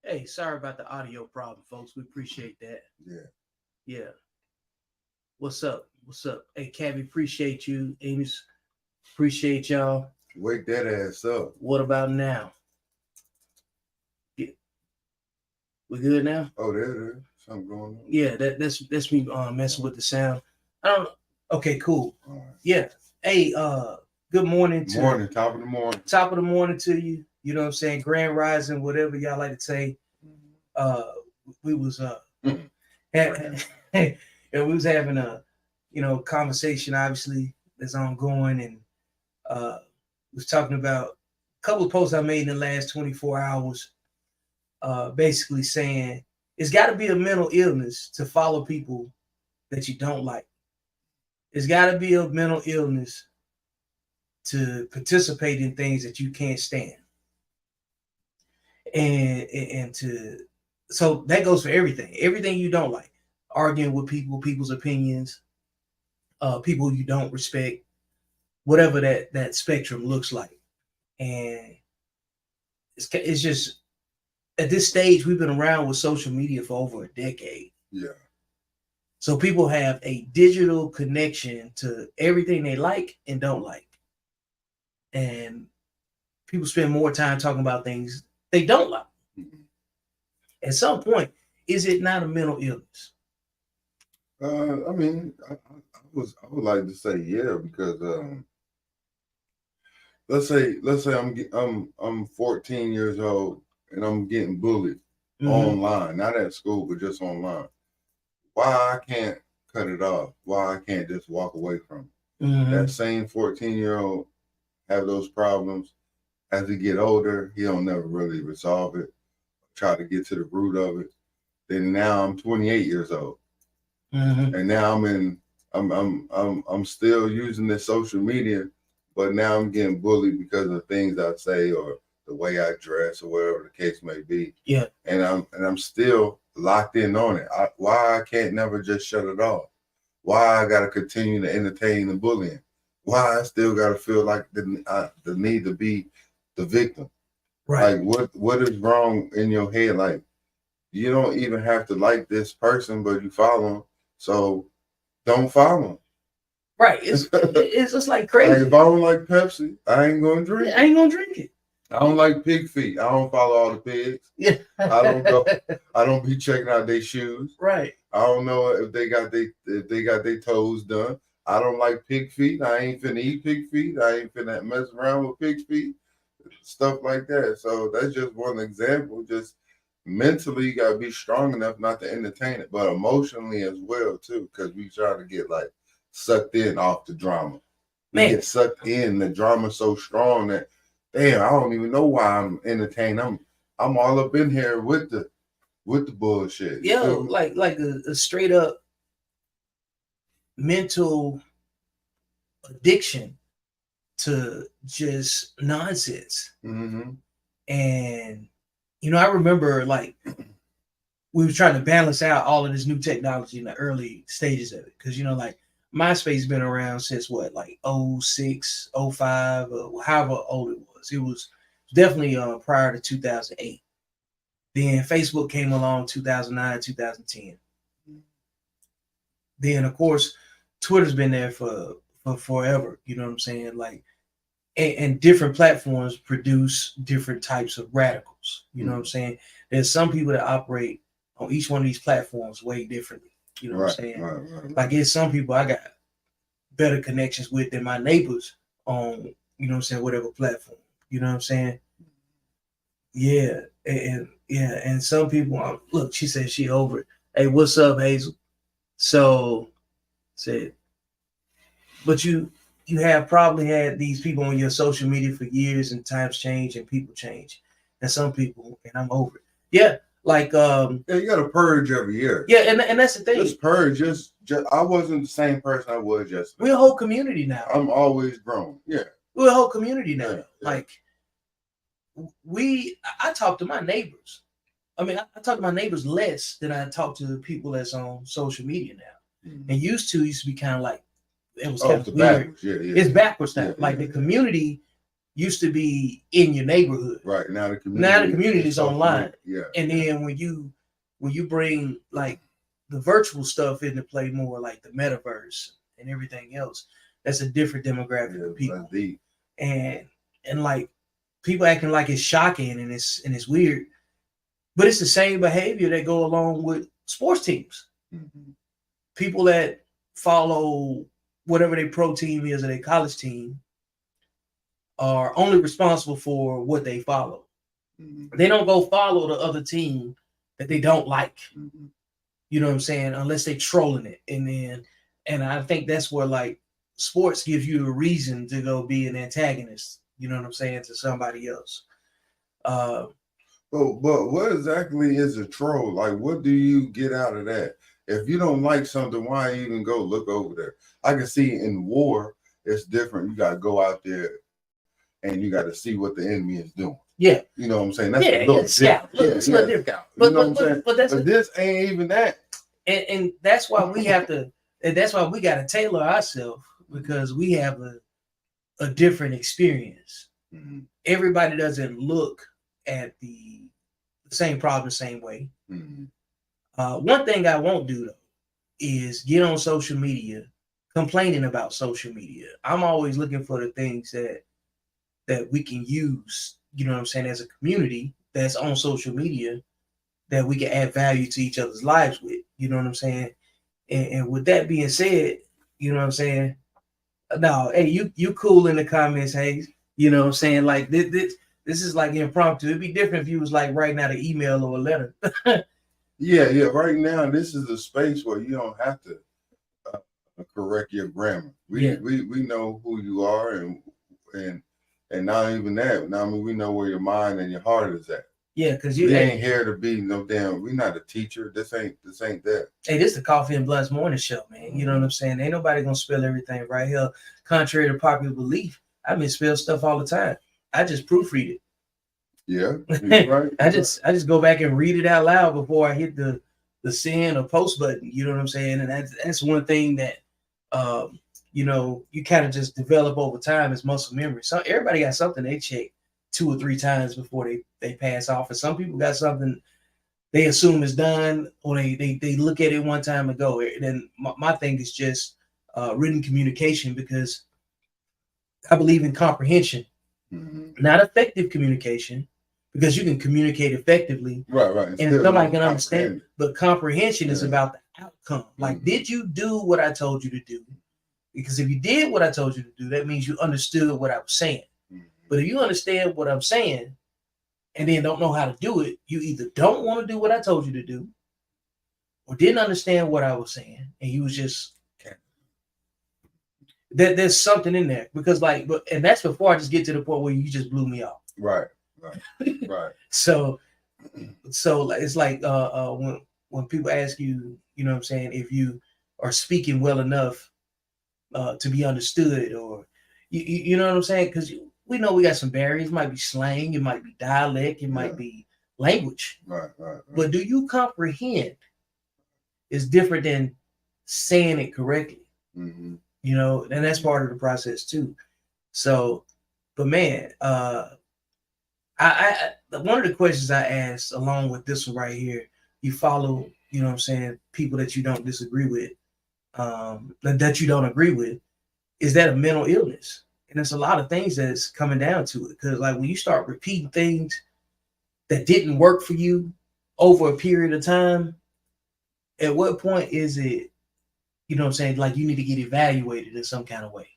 Hey, sorry about the audio problem, folks. We appreciate that. Yeah. Yeah. What's up? What's up? Hey, Cabby, appreciate you. Ames, appreciate y'all. Wake that ass up. What about now? Yeah. We good now? Oh, there. Something going on. Yeah, that's me messing with the sound. I don't. Okay, cool. All right. Yeah. Hey, good morning to Top of the morning. Top of the morning to you. You know what I'm saying? Grand rising, whatever y'all like to say. We was and we was having a conversation, obviously that's ongoing, and was talking about a couple of posts I made in the last 24 hours, basically saying it's got to be a mental illness to follow people that you don't like. It's got to be a mental illness to participate in things that you can't stand. And to, so that goes for everything you don't like, arguing with people's opinions, people you don't respect, whatever that spectrum looks like. And it's just, at this stage, we've been around with social media for over a decade. Yeah. So people have a digital connection to everything they like and don't like. And people spend more time talking about things they don't like. Mm-hmm. At some point, is it not a mental illness? I mean, I would like to say yeah, because let's say I'm 14 years old and I'm getting bullied online, not at school, but just online. Why I can't cut it off? Why I can't just walk away from it? That same 14-year-old have those problems. As he get older, he don't never really resolve it, try to get to the root of it. Then now I'm 28 years old, and now I'm still using this social media, but now I'm getting bullied because of the things I say or the way I dress or whatever the case may be. Yeah, and I'm still locked in on it. Why I can't never just shut it off? Why I got to continue to entertain the bullying? Why I still got to feel like the need to be the victim? Right. Like what is wrong in your head? Like you don't even have to like this person, but you follow him, so don't follow him. Right. It's just like crazy. Like if I don't like Pepsi, I ain't gonna drink it. I ain't gonna drink it. I don't like pig feet. I don't follow all the pigs. Yeah. I don't be checking out their shoes. Right. I don't know if they got their toes done. I don't like pig feet. I ain't finna eat pig feet. I ain't finna mess around with pig feet. Stuff like that. So that's just one example. Just mentally, you gotta be strong enough not to entertain it, but emotionally as well too, because we try to get like sucked in off the drama. We get sucked in. The drama so strong that damn, I don't even know why I'm entertained. I'm all up in here with the bullshit. Yo, like a straight up mental addiction to just nonsense. And I remember like we were trying to balance out all of this new technology in the early stages of it, because like MySpace been around since what, like 06, 05, or however old it was. It was definitely prior to 2008. Then Facebook came along 2009, 2010. Then of course Twitter's been there for forever. You know what I'm saying? Like, and different platforms produce different types of radicals. You know what I'm saying? There's some people that operate on each one of these platforms way differently. You know what I'm saying? Right. Like there's some people I got better connections with than my neighbors on, whatever platform. You know what I'm saying? Yeah. And some people, look, she said she over it. Hey, what's up, Hazel? So said, but you have probably had these people on your social media for years, and times change and people change. And some people, and I'm over it. Yeah. Like you gotta purge every year. Yeah, and that's the thing. Just purge. Just I wasn't the same person I was yesterday. We're a whole community now. I'm always grown. Yeah. We're a whole community now. Yeah. Like I talk to my neighbors. I mean, I talk to my neighbors less than I talk to people that's on social media now. And used to be kind of like, it was kind of weird. Yeah. It's backwards now. Like the community used to be in your neighborhood. Right. Now the community is online. Yeah. And then when you bring like the virtual stuff into play more, like the metaverse and everything else, that's a different demographic of people. That's deep. And like people acting like it's shocking and it's weird. But it's the same behavior that go along with sports teams. Mm-hmm. People that follow whatever their pro team is or their college team are only responsible for what they follow. Mm-hmm. They don't go follow the other team that they don't like. Mm-hmm. You know what I'm saying? Unless they're trolling it. And I think that's where like sports gives you a reason to go be an antagonist, you know what I'm saying, to somebody else. But what exactly is a troll? Like, what do you get out of that? If you don't like something, why even go look over there? I can see in war, it's different. You got to go out there and you got to see what the enemy is doing. Yeah. You know what I'm saying? That's a little scout. It's a little different. You know what I'm saying? But this ain't even that. And that's why we have to, and that's why we got to tailor ourselves, because we have a different experience. Mm-hmm. Everybody doesn't look at the same problem the same way. Mm-hmm. One thing I won't do though is get on social media complaining about social media. I'm always looking for the things that we can use, you know what I'm saying, as a community that's on social media that we can add value to each other's lives with, you know what I'm saying? And with that being said, you know what I'm saying? No, hey, you cool in the comments, hey, you know what I'm saying? Like this is like impromptu. It'd be different if you was like writing out an email or a letter. Yeah. Right now, this is a space where you don't have to correct your grammar. We know who you are, and not even that. Now, I mean, we know where your mind and your heart is at. Yeah, because we ain't here to be no damn. We're not a teacher. This ain't that. Hey, this is the Coffee and Blunts morning show, man. You know what I'm saying? Ain't nobody gonna spell everything right here. Contrary to popular belief, I misspell stuff all the time. I just proofread it. Yeah, right. I just go back and read it out loud before I hit the send or post button. You know what I'm saying? And that's one thing that you know, you kind of just develop over time as muscle memory. So everybody got something they check 2 or 3 times before they pass off. And some people got something they assume is done, or they look at it one time and go. And then my thing is just written communication, because I believe in comprehension, not effective communication, because you can communicate effectively, right, and somebody can understand. But comprehension is about the outcome. Like, did you do what I told you to do? Because if you did what I told you to do, that means you understood what I was saying. But if you understand what I'm saying and then don't know how to do it, you either don't want to do what I told you to do, or didn't understand what I was saying, and you was just that there's something in there. Because and that's before I just get to the point where you just blew me off. Right. So it's like when people ask you, you know what I'm saying, if you are speaking well enough to be understood, or you know what I'm saying, because we know we got some barriers. It might be slang, it might be dialect, it might be language. Right. But do you comprehend? Is different than saying it correctly. Mm-hmm. You know, and that's part of the process too. So, but man, I one of the questions I asked along with this one right here, you follow, you know what I'm saying, people that you don't disagree with, that you don't agree with, is that a mental illness? And there's a lot of things that's coming down to it. Because like when you start repeating things that didn't work for you over a period of time, at what point is it, you know what I'm saying, like you need to get evaluated in some kind of way?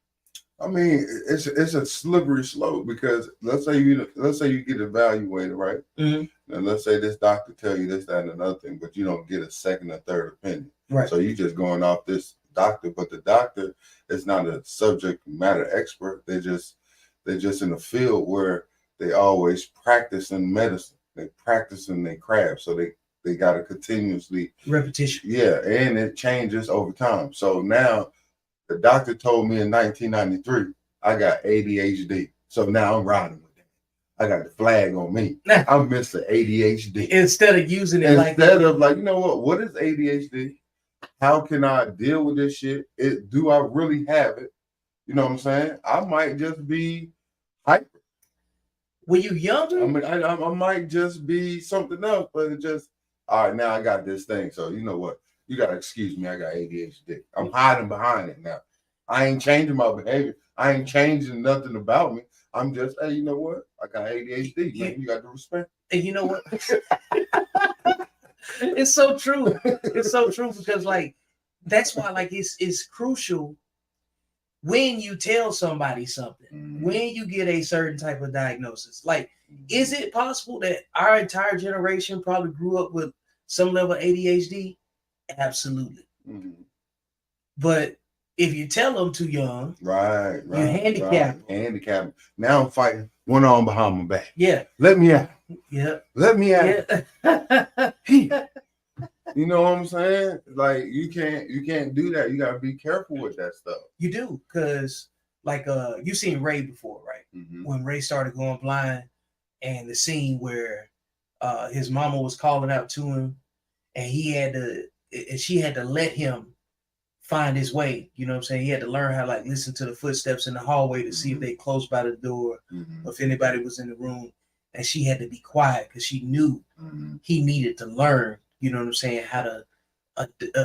I mean, it's a slippery slope, because let's say you get evaluated, right? Mm-hmm. And let's say this doctor tell you this, that, and another thing, but you don't get a second or third opinion. Right. So you just going off this doctor, but the doctor is not a subject matter expert. They're just in a field where they always practice in medicine. They practice in their craft, so they got to continuously repetition. Yeah, and it changes over time. So now the doctor told me in 1993 I got ADHD. So now I'm riding with that. I got the flag on me. I'm Mr. ADHD. Instead of using it like, you know what is ADHD? How can I deal with this shit? Do I really have it? You know what I'm saying? I might just be hyper. When you younger, I mean, I might just be something else, but it just all right. Now I got this thing, so you know what? You gotta excuse me. I got ADHD. I'm hiding behind it now. I ain't changing my behavior. I ain't changing nothing about me. I'm just, hey, you know what? I got ADHD, man. You got to respect. And you know what? It's so true. It's so true because like that's why like it's crucial when you tell somebody something, when you get a certain type of diagnosis. Like, is it possible that our entire generation probably grew up with some level of ADHD? Absolutely. But if you tell them too young, right, you handicap. Handicap. Now I'm fighting one arm behind my back. Yeah. Let me out. Yeah. Let me out. Yeah. You know what I'm saying? Like you can't do that. You gotta be careful with that stuff. You do, because like you seen Ray before, right? When Ray started going blind, and the scene where his mama was calling out to him, and she had to let him find his way. You know what I'm saying? He had to learn how to like listen to the footsteps in the hallway to see if they closed by the door, or if anybody was in the room. And she had to be quiet because she knew he needed to learn. You know what I'm saying? How to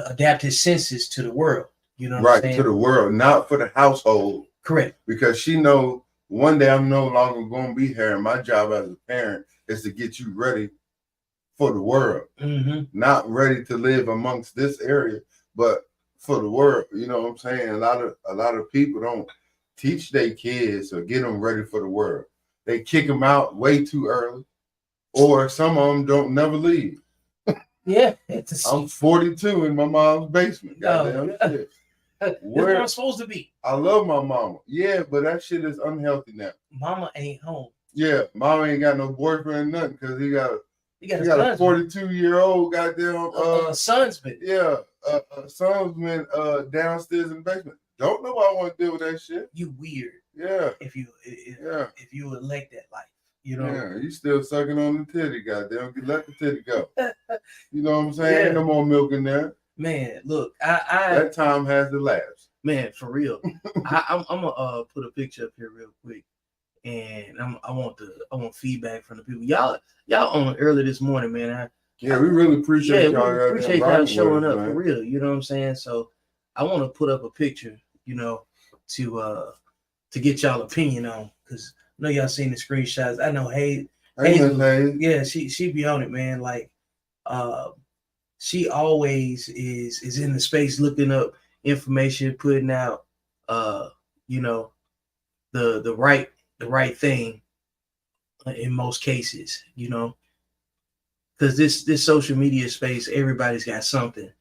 adapt his senses to the world. You know what I'm saying? To the world, not for the household. Correct. Because she know one day I'm no longer going to be here, and my job as a parent is to get you ready for the world. Not ready to live amongst this area, but for the world. You know what I'm saying? A lot of people don't teach their kids or get them ready for the world. They kick them out way too early, or some of them don't never leave. Yeah, I'm 42 in my mom's basement. Goddamn shit. Where am I supposed to be? I love my mama. Yeah, but that shit is unhealthy now. Mama ain't home. Yeah, mama ain't got no boyfriend, nothing, because he got a 42-year-old goddamn sonsman. Yeah, sonsman downstairs in the basement. Don't nobody want to deal with that shit. You weird. Yeah. If you elect that life. You know, yeah, you still sucking on the titty, goddamn. Let the titty go. You know what I'm saying? Ain't no more milk in there. Man, look, I that time has elapsed. Man, for real. I'm gonna put a picture up here real quick, and I want feedback from the people. Y'all on early this morning, man. We really appreciate y'all. We appreciate y'all showing up for real. You know what I'm saying? So I want to put up a picture, you know, to get y'all opinion on, because I know y'all seen the screenshots. I know Hazel, yeah, she be on it, man. Like, she always is in the space looking up information, putting out, you know, the right thing in most cases, you know, because this social media space, everybody's got something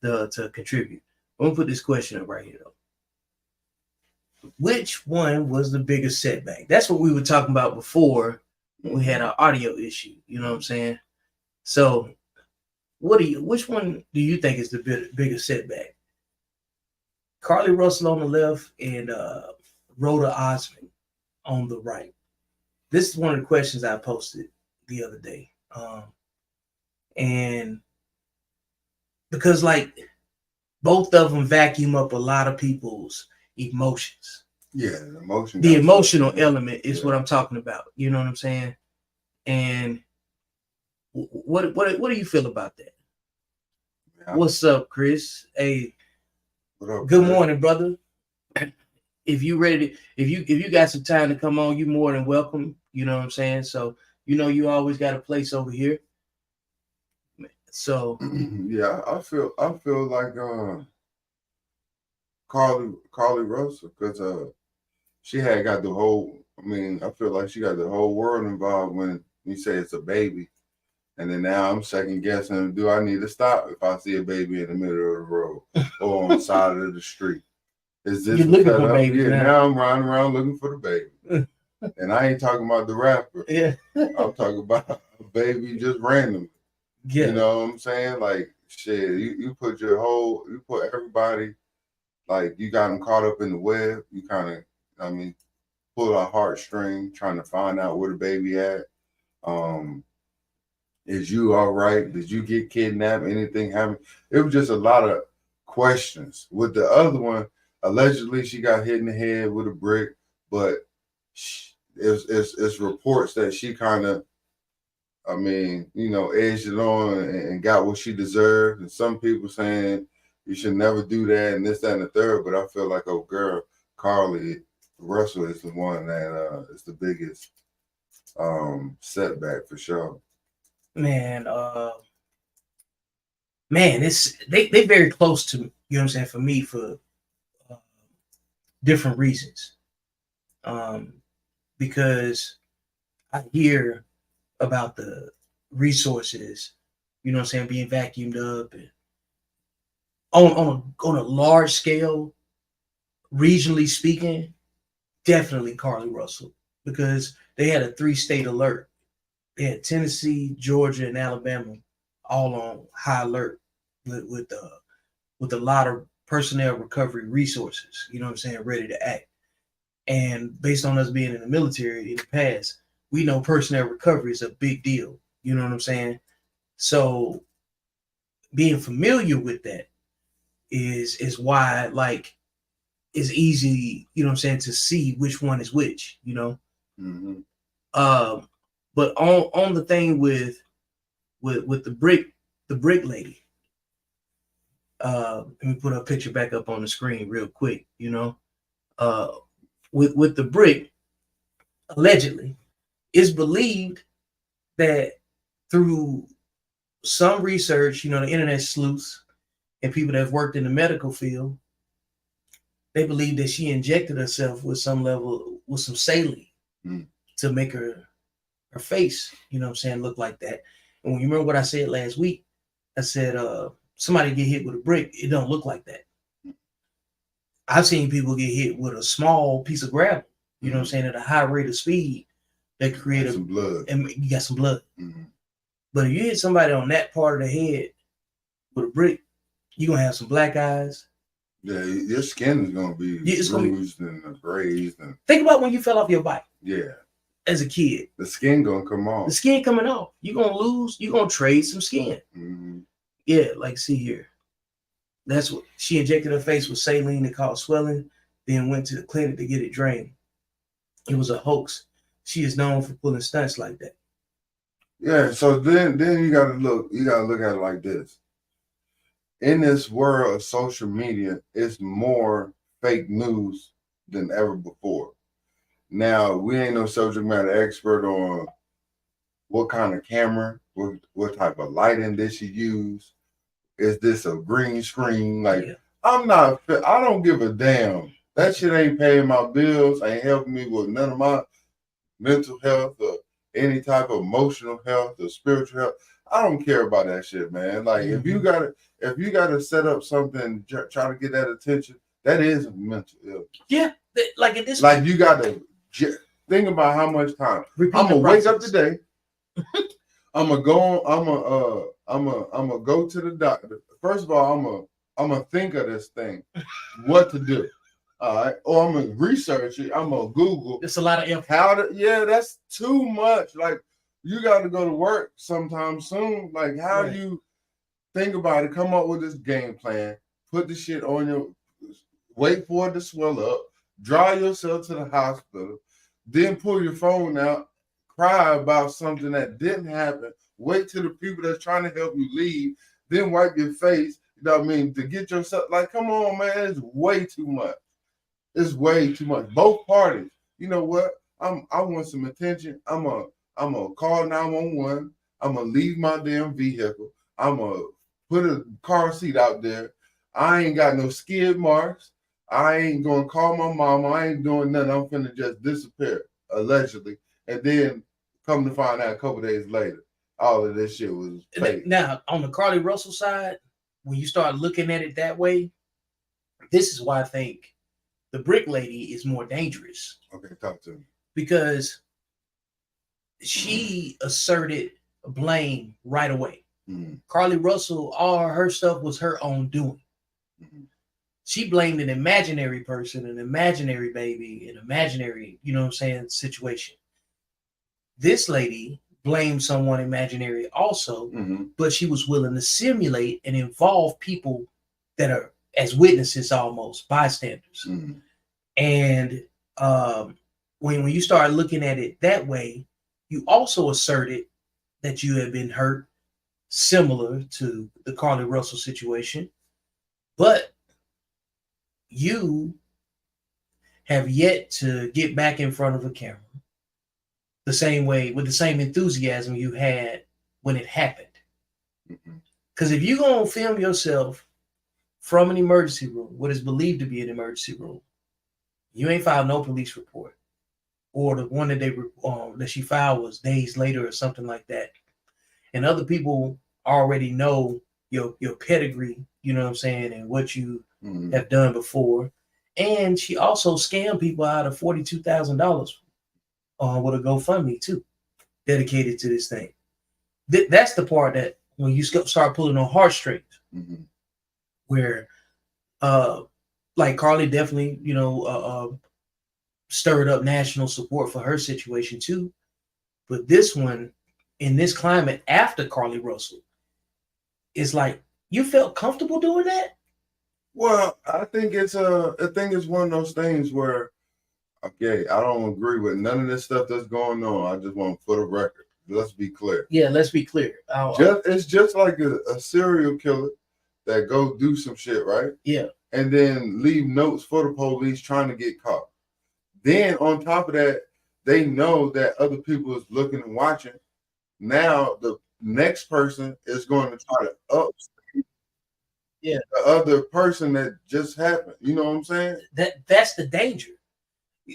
to contribute. I'm gonna put this question up right here though. Which one was the biggest setback? That's what we were talking about before we had our audio issue. You know what I'm saying? So, which one do you think is the biggest setback? Carly Russell on the left and Rhoda Osmond on the right. This is one of the questions I posted the other day, and because like both of them vacuum up a lot of people's emotions. Yeah, the emotional element is what I'm talking about. You know what I'm saying? And what do you feel about that? Yeah. What's up, Chris? Hey, what up, good morning, brother. If you ready, if you got some time to come on, you more than welcome. You know what I'm saying? So you know you always got a place over here. So yeah, I feel like Carly Russell, because she had got the whole. I mean, I feel like she got the whole world involved when you say it's a baby, and then now I'm second guessing. Do I need to stop if I see a baby in the middle of the road or on the side of the street? Is this you're looking for baby? Yeah, now I'm riding around looking for the baby, and I ain't talking about the rapper. Yeah, I'm talking about a baby just randomly. Yeah. You know what I'm saying? Like shit, you put everybody, like you got them caught up in the web. You kind of, I mean, pull a heartstring trying to find out where the baby at. Is you all right? Did you get kidnapped? Anything happen? It was just a lot of questions. With the other one, allegedly she got hit in the head with a brick, but it's reports that she kind of, I mean, edged it on and got what she deserved. And some people saying you should never do that and this, that, and the third. But I feel like, oh, girl, Carly Russell is the one that is the biggest setback for sure. Man, it's they very close to me, you know what I'm saying, for me, for different reasons. Because I hear about the resources, you know what I'm saying, being vacuumed up, and on a large scale, regionally speaking, definitely Carly Russell, because they had a 3-state alert. They had Tennessee, Georgia, and Alabama all on high alert with a lot of personnel recovery resources, you know what I'm saying, ready to act. And based on us being in the military in the past, we know personnel recovery is a big deal. You know what I'm saying? So being familiar with that is why, like, it's easy, you know what I'm saying, to see which one is which, you know. Mm-hmm. But on the thing with the brick lady, let me put her picture back up on the screen real quick, you know. With the brick, allegedly, it's believed that through some research, you know, the internet sleuths and people that have worked in the medical field, they believe that she injected herself with some saline to make her face, you know what I'm saying, look like that. And when you remember what I said last week, I said somebody get hit with a brick, it don't look like that. I've seen people get hit with a small piece of gravel, you know what I'm saying, at a high rate of speed that created some blood. And you got some blood. Mm-hmm. But if you hit somebody on that part of the head with a brick, you're gonna have some black eyes. Yeah, your skin is gonna be bruised and grazed. And think about when you fell off your bike. Yeah. As a kid, the skin gonna come off. The skin coming off. You're gonna lose. You're gonna trade some skin. Mm-hmm. Yeah, like see here. That's what she injected her face with saline that caused swelling, then went to the clinic to get it drained. It was a hoax. She is known for pulling stunts like that. Yeah, so then you gotta look at it like this. In this world of social media, it's more fake news than ever before. Now, we ain't no subject matter expert on what kind of camera, what type of lighting did she use? Is this a green screen? Like, yeah. I don't give a damn. That shit ain't paying my bills, ain't helping me with none of my mental health or any type of emotional health or spiritual health. I don't care about that shit, man. Like, if you gotta set up something, try to get that attention, that is mental illness. Yeah, like at this. Like, you gotta think about how much time. I'm gonna wake up today. I'm gonna go to the doctor. First of all, I'm gonna think of this thing, what to do. All right, or I'm gonna research it. I'm gonna Google. It's a lot of info. That's too much. Like, you got to go to work sometime soon. Like, how do you think about it? Come up with this game plan. Put the shit on your. Wait for it to swell up. Drive yourself to the hospital. Then pull your phone out. Cry about something that didn't happen. Wait till the people that's trying to help you leave. Then wipe your face. You know what I mean? To get yourself. Like, come on, man. It's way too much. It's way too much. Both parties. You know what? I want some attention. I'm gonna call 911. I'm gonna leave my damn vehicle. I'm gonna put a car seat out there. I ain't got no skid marks. I ain't gonna call my mama. I ain't doing nothing. I'm finna just disappear, allegedly. And then come to find out a couple days later, all of this shit was fake. Now, on the Carly Russell side, when you start looking at it that way, this is why I think the brick lady is more dangerous. Okay, talk to me. Because she asserted blame right away. Mm-hmm. Carly Russell, all her stuff was her own doing. Mm-hmm. She blamed an imaginary person, an imaginary baby, an imaginary, you know what I'm saying, situation. This lady blamed someone imaginary also, but she was willing to simulate and involve people that are as witnesses, almost bystanders. Mm-hmm. And when you start looking at it that way, you also asserted that you had been hurt, similar to the Carly Russell situation, but you have yet to get back in front of a camera the same way, with the same enthusiasm you had when it happened. Because if you're going to film yourself from an emergency room, what is believed to be an emergency room, you ain't filed no police report, or the one that that she filed was days later or something like that, and other people already know your pedigree, you know what I'm saying, and what you have done before. And she also scammed people out of $42,000 with a GoFundMe too, dedicated to this thing. That's the part that when you start pulling on heartstrings, where like Carly definitely, stirred up national support for her situation too. But this one, in this climate after Carly Russell, is like, you felt comfortable doing that? Well, I think it's one of those things where, okay, I don't agree with none of this stuff that's going on. I just want for the record, let's be clear. Yeah, let's be clear. It's just like a serial killer that go do some shit, right? Yeah. And then leave notes for the police trying to get caught. Then on top of that, they know that other people is looking and watching. Now the next person is going to try to upstage the other person that just happened. You know what I'm saying? That's the danger.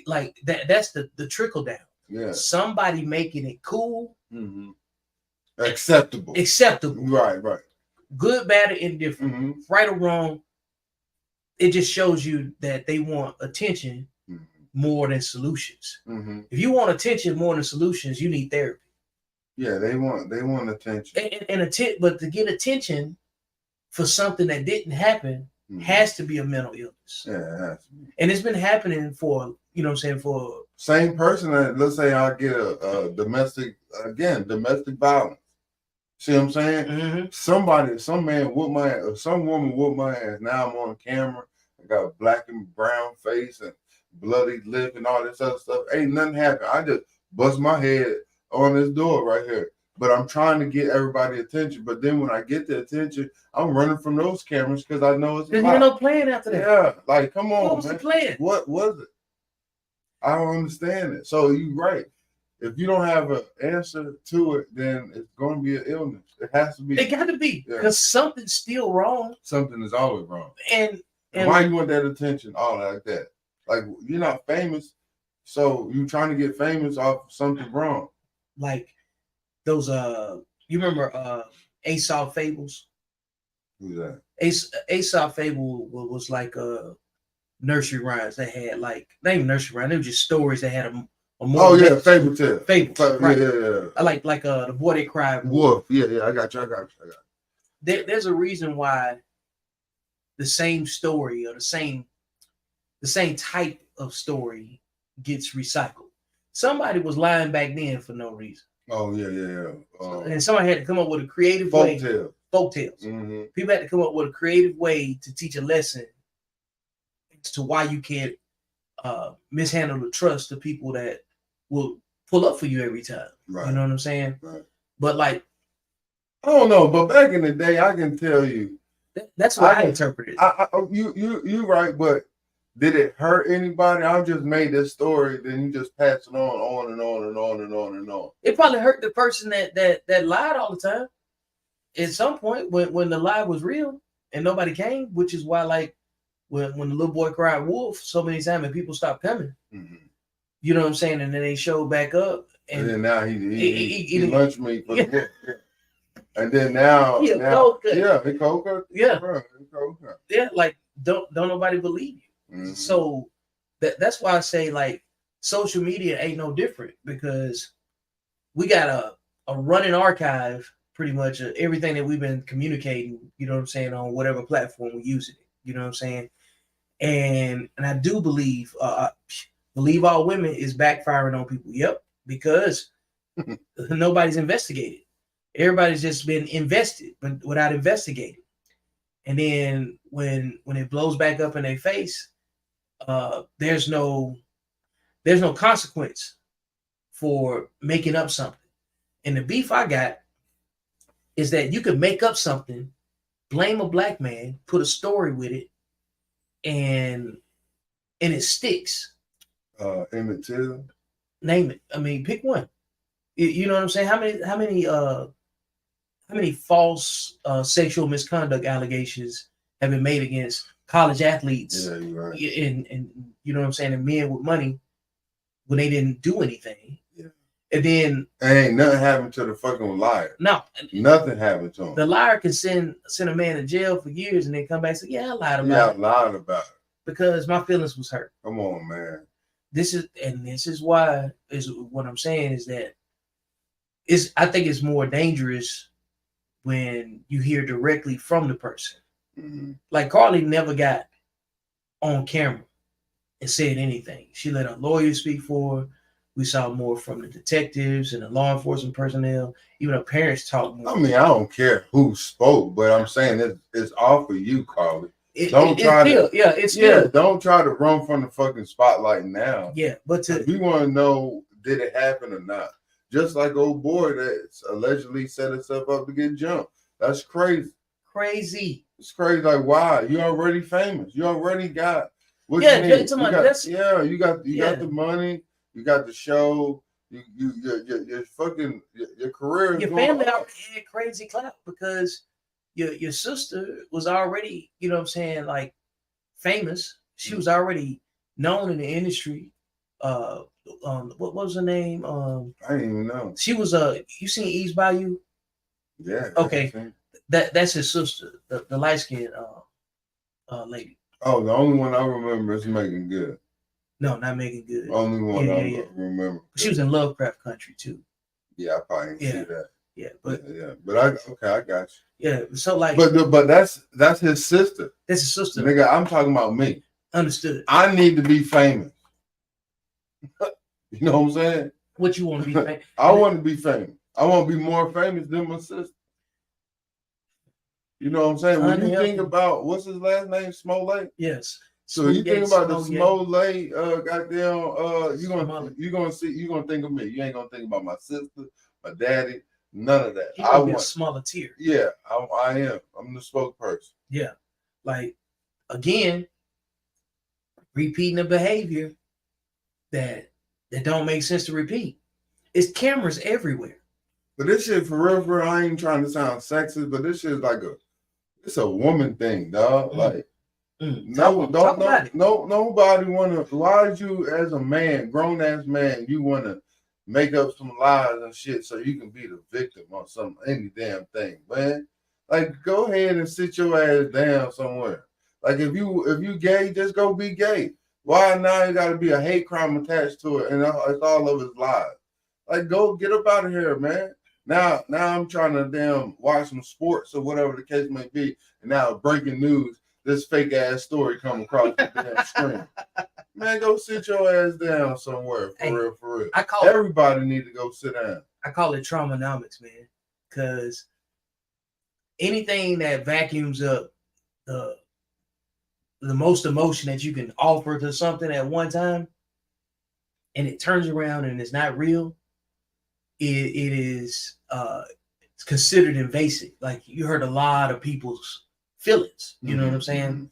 Like that's the trickle down. Yeah. Somebody making it cool. Acceptable. Right. Good, bad, or indifferent. Right or wrong. It just shows you that they want attention more than solutions. If you want attention more than solutions, you need therapy. Yeah, they want attention. But to get attention for something that didn't happen has to be a mental illness. Yeah, it has to be. And it's been happening for, for same person that, let's say I get a domestic violence. See what I'm saying? Some man whooped my ass, some woman whooped my ass. Now I'm on camera. I got a black and brown face and bloody lip and all this other stuff. Ain't nothing happened. I just bust my head on this door right here. But I'm trying to get everybody attention. But then when I get the attention, I'm running from those cameras because I know it's a lie. There's no plan after that. Yeah, like come on, what was man. the plan? What was it? I don't understand it. So you're right. If you don't have an answer to it, then it's going to be an illness. It has to be. It got to be, because something's still wrong. Something is always wrong. And why you want that attention all like that? Like, you're not famous, so you trying to get famous off something wrong. Like those you remember Aesop fables? Who's that? Aesop fable was like nursery rhymes that had, like, not even nursery rhymes, they were just stories that had a more. Oh yeah, fable tale. Right. Yeah. I like the boy that cried wolf. Yeah, I got you. There's a reason why the same story or the same type of story gets recycled. Somebody was lying back then for no reason. Oh yeah. And somebody had to come up with a creative way. Folk tales. People had to come up with a creative way to teach a lesson as to why you can't mishandle the trust of people that will pull up for you every time. Right. You know what I'm saying? Right. But like, I don't know. But back in the day, I can tell you. That's what I interpreted. You right, but did it hurt anybody? I just made this story, then you just pass it on and on and on and on and on. It probably hurt the person that lied all the time. At some point, when the lie was real and nobody came, which is why, like, when the little boy cried wolf so many times and people stopped coming. You know what I'm saying? And then they showed back up, and then now he lunched me for the wolf. And then now, he cold cut. Yeah, like don't nobody believe you. So that's why I say, like, social media ain't no different, because we got a running archive pretty much of everything that we've been communicating, you know what I'm saying, on whatever platform we're using it. You know what I'm saying? And I do believe all women is backfiring on people. Yep, because nobody's investigated. Everybody's just been invested, but without investigating. And then when it blows back up in their face, there's no there's no consequence for making up something. And the beef I got is that you can make up something, blame a black man, put a story with it, and it sticks. Emmett Till. Name it. I mean, pick one. You know what I'm saying? How many false sexual misconduct allegations have been made against college athletes? Yeah, you're right. And you know what I'm saying? And men with money when they didn't do anything. Yeah. And then ain't nothing happened to the fucking liar. No, nothing happened to him. The liar can send a man to jail for years and then come back and say, "Yeah, I lied about it." Yeah, I lied about it because my feelings was hurt. Come on, man. This is why is what I'm saying is that I think it's more dangerous when you hear directly from the person. Mm-hmm. Like Carly never got on camera and said anything. She let her lawyer speak for her. We saw more from the detectives and the law enforcement personnel. Even her parents talked more. I mean, I don't care who spoke, but I'm saying it's all for you, Carly. Don't try to run from the fucking spotlight now. Yeah, but we want to know, did it happen or not? Just like old boy that allegedly set himself up to get jumped. That's crazy. Crazy. It's crazy. Like, why? You already famous. You already got what you need. You got the money. You got the show. Your fucking your career. Your family already had crazy clout because your sister was already, you know what I'm saying, like famous. She was already known in the industry. What was her name? I didn't even know. She was you seen Eve's Bayou? Yeah. Okay. That's his sister, the light skinned lady. Oh, the only one I remember is Megan Good. No, not Megan Good. Only one I remember. She was in Lovecraft Country too. Yeah, I probably didn't see that. Yeah, but I got you. Yeah, so like, but that's his sister. That's his sister. Nigga, I'm talking about me. Understood. I need to be famous. You know what I'm saying? What you want to be famous? I want to be famous. I want to be more famous than my sister. You know what I'm saying? When you think about what's his last name, Smollett? Yes. So you think about the Smollett, goddamn, you're gonna think of me. You ain't gonna think about my sister, my daddy, none of that. I want a smaller tier. Yeah, I am. I'm the spokesperson. Yeah, like again, repeating the behavior that don't make sense to repeat. It's cameras everywhere. But this shit for real, I ain't trying to sound sexist, but this shit is like it's a woman thing, dog. Like. Nobody wanna. Why you as a man, grown ass man, you wanna make up some lies and shit so you can be the victim or any damn thing, man? Like, go ahead and sit your ass down somewhere. Like, if you gay, just go be gay. Why now you gotta be a hate crime attached to it and it's all of his lies? Like, go get up out of here, man. Now I'm trying to damn watch some sports or whatever the case may be, and now breaking news. This fake ass story come across the damn screen. Man, go sit your ass down somewhere for real. Everybody need to go sit down. I call it traumanomics, man, because anything that vacuums up the most emotion that you can offer to something at one time, and it turns around and it's not real, it is it's considered invasive. Like, you hurt a lot of people's feelings, you know what I'm saying?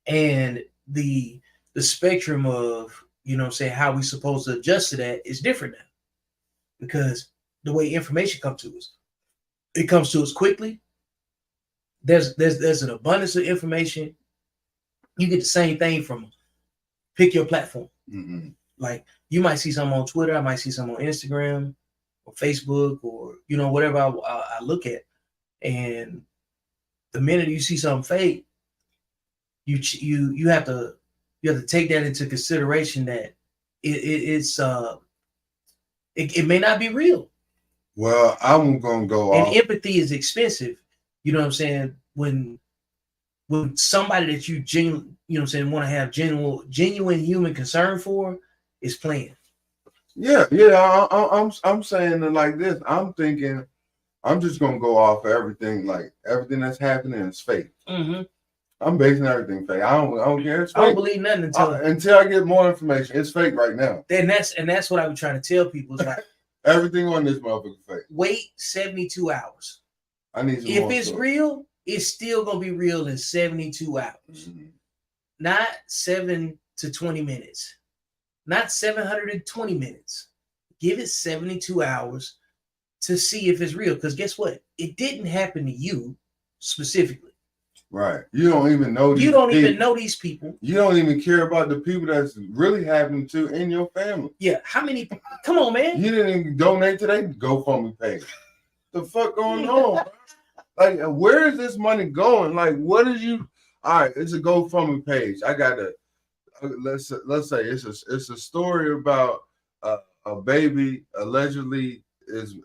And the spectrum of, you know what I'm saying, how we supposed to adjust to that is different now, because the way information comes to us, it comes to us quickly. There's an abundance of information. You get the same thing from pick your platform. Like, you might see something on Twitter, I might see something on Instagram or Facebook or, you know, whatever I look at, and the minute you see something fake, you have to take that into consideration that it may not be real. Well, I'm gonna go and off. Empathy is expensive. You know what I'm saying? When somebody that you genuinely, you know what I'm saying, want to have genuine human concern for is playing. Yeah. I'm saying it like this. I'm thinking. I'm just gonna go off of everything. Like, everything that's happening is fake. I'm basing everything fake. I don't care. It's fake. I don't believe nothing until I get more information. It's fake right now. And that's what I was trying to tell people. Is like everything on this motherfucker fake. Wait 72 hours. I need some if more it's stuff. real, it's still gonna be real in 72 hours. Mm-hmm. Not 7 to 20 minutes. Not 720 minutes. Give it 72 hours to see if it's real. Because guess what? It didn't happen to you specifically. Right. You don't even know these people. Even know these people. You don't even care about the people that's really happening to in your family. Yeah. How many? Come on, man. You didn't even donate to that GoFundMe page. The fuck going on? Like, where is this money going? Like, what is you? All right, it's a GoFundMe page. I got to let's say it's a story about a baby allegedly is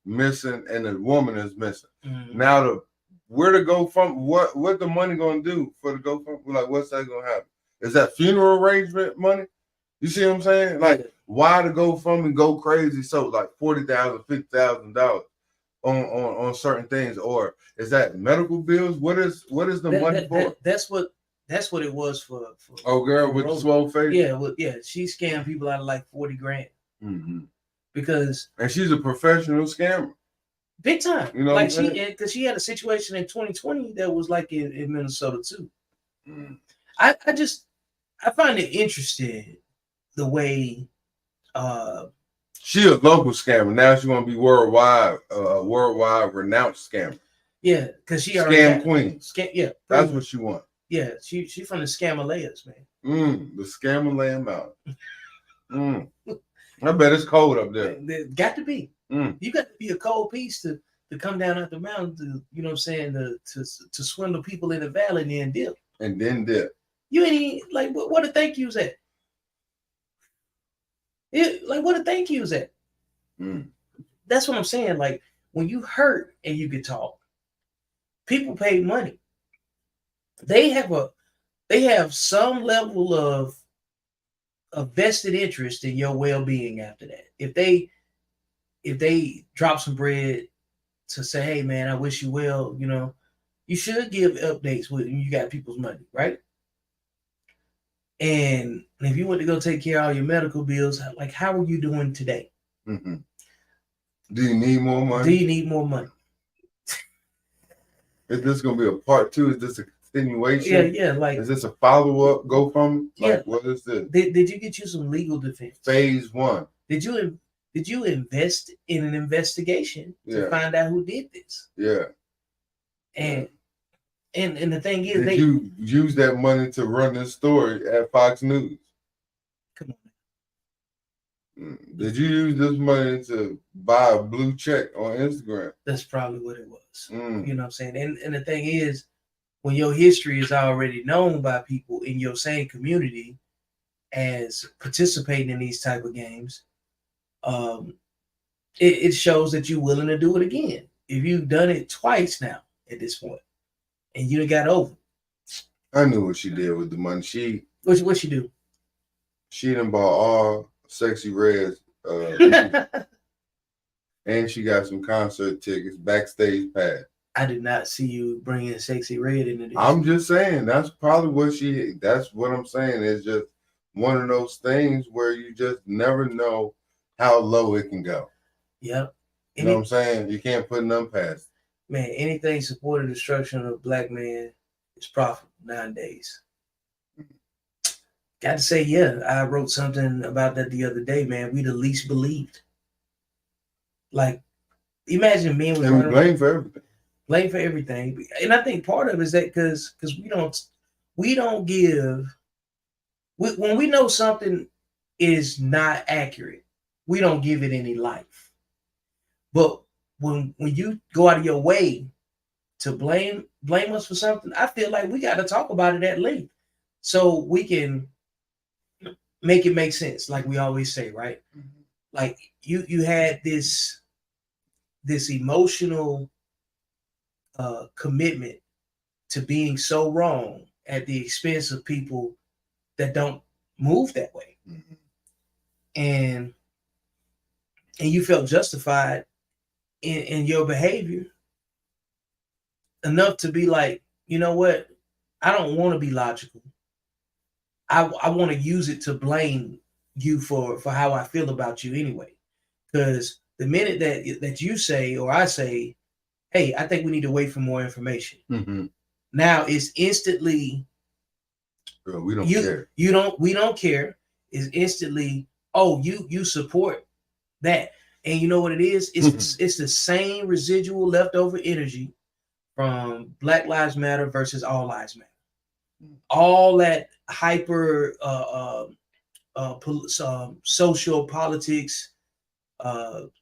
missing and a woman is missing. Mm-hmm. Now where to go from? What the money gonna do for the GoFundMe? Like, what's that gonna happen? Is that funeral arrangement money? You see what I'm saying? Like, why the GoFundMe go crazy? So like $40,000, $50,000 on certain things, or is that medical bills? What is the money for? That's what it was for. Oh, girl with the swole face. Yeah, she scammed people out of like 40 grand. Mm-hmm. And she's a professional scammer. Big time. You know, like because she had a situation in 2020 that was like in Minnesota too. Mm. I find it interesting the way she a local scammer. Now she want to be worldwide renounced scammer. Yeah, because she scam queen. Yeah, that's what she want. Yeah, she from the Scamalayas, man. The Scamalaya Mountain. I bet it's cold up there. Got to be. You got to be a cold piece to come down out the mountain to, you know what I'm saying, to swindle people in the valley and then dip. You ain't like what the thank yous at? Like what the thank yous at? That's what I'm saying. Like when you hurt and you can talk, people pay money. They have some level of vested interest in your well-being after that. If they drop some bread to say, hey man, I wish you well, you know, you should give updates when you got people's money, right? And if you went to go take care of all your medical bills, like how are you doing today? Mm-hmm. Do you need more money? Is this gonna be a part 2? Is this a continuation? Yeah. Like, is this a follow-up GoFundMe? Like, what is this? Did you get you some legal defense? Phase 1. Did you invest in an investigation to find out who did this? Yeah. And the thing is, did you use that money to run this story at Fox News? Come on. Did you use this money to buy a blue check on Instagram? That's probably what it was. You know what I'm saying? And the thing is, when your history is already known by people in your same community as participating in these type of games, it shows that you're willing to do it again. If you've done it twice now at this point, and you done got over. I knew what she did with the money. What she do? She done bought all Sexy Red's, and she got some concert tickets, backstage pass. I did not see you bringing Sexy Red into this. I'm just saying that's probably that's what I'm saying. It's just one of those things where you just never know how low it can go. Yep. You know what I'm saying? You can't put nothing past. Man, anything supporting the destruction of a black man is profitable nowadays. Got to say, I wrote something about that the other day, man. We the least believed. Like, imagine me with blame for everything. Blame for everything. And I think part of it is that because we don't give, when we know something is not accurate, we don't give it any life. But when you go out of your way to blame us for something, I feel like we got to talk about it at length so we can make it make sense, like we always say, right? Mm-hmm. Like you had this emotional commitment to being so wrong at the expense of people that don't move that way. Mm-hmm. And you felt justified in your behavior enough to be like, you know what? I don't want to be logical. I want to use it to blame you for how I feel about you anyway. Because the minute that you say or I say, hey, I think we need to wait for more information. Mm-hmm. Now it's instantly we don't care. We don't care. Is instantly, oh, you support that. And you know what it is? It's the same residual leftover energy from Black Lives Matter versus All Lives Matter. All that hyper social politics,